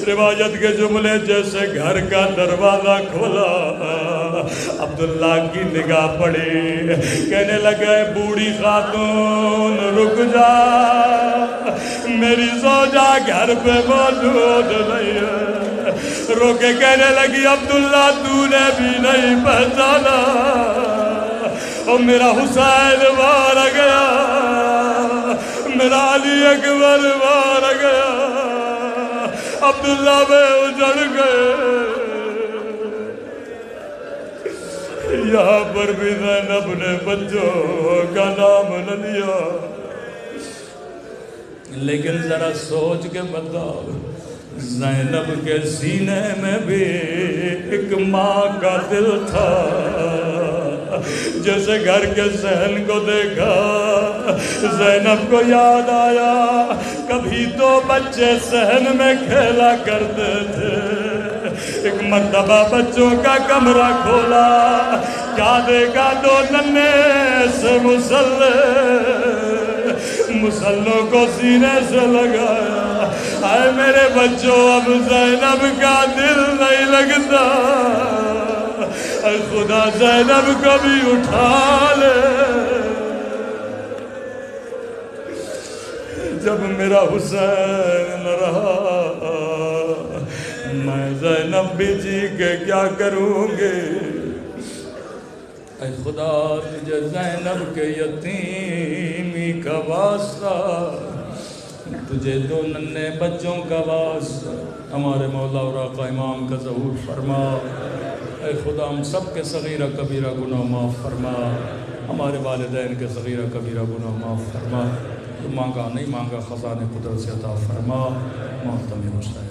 روایت کے جملے جیسے گھر کا دروازہ کھولا، عبداللہ کی نگاہ پڑی، کہنے لگے بوڑھی خاتون رک جا، میری زوجہ گھر پہ موجود نہیں ہے۔ رو کے کہنے لگی عبداللہ تو نے بھی نہیں پہچانا، اور میرا حسین مارا گیا، میرا علی اکبر مارا گیا، عبداللہ میں اجڑ گئے۔ یہاں پر بھی زینب نے بچوں کا نام نہ لیا، لیکن ذرا سوچ کے بتاؤ زینب کے سینے میں بھی ایک ماں کا دل تھا۔ جیسے گھر کے صحن کو دیکھا زینب کو یاد آیا کبھی تو بچے صحن میں کھیلا کرتے تھے۔ ایک مرتبہ بچوں کا کمرہ کھولا، کیا دیکھا دو ننے سے مسلوں کو سینے سے لگایا۔ اے میرے بچوں اب زینب کا دل نہیں لگتا، اے خدا زینب کو بھی اٹھا لے۔ جب میرا حسین نہ رہا میں زینب بھی جی کے کیا کروں گے؟ اے خدا تجھے زینب کے یتیمی کا واسطہ، تجھے دو ننے بچوں کا واسطہ، ہمارے مولا اور آقا امام کا ظہور فرما۔ اے خدا ہم سب کے صغیرہ کبیرہ گناہ معاف فرما، ہمارے والدین کے صغیرہ کبیرہ گناہ معاف فرما، جو مانگا نہیں مانگا خزانے قدرت سے عطا فرما۔ محترم حسین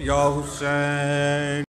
یا حسین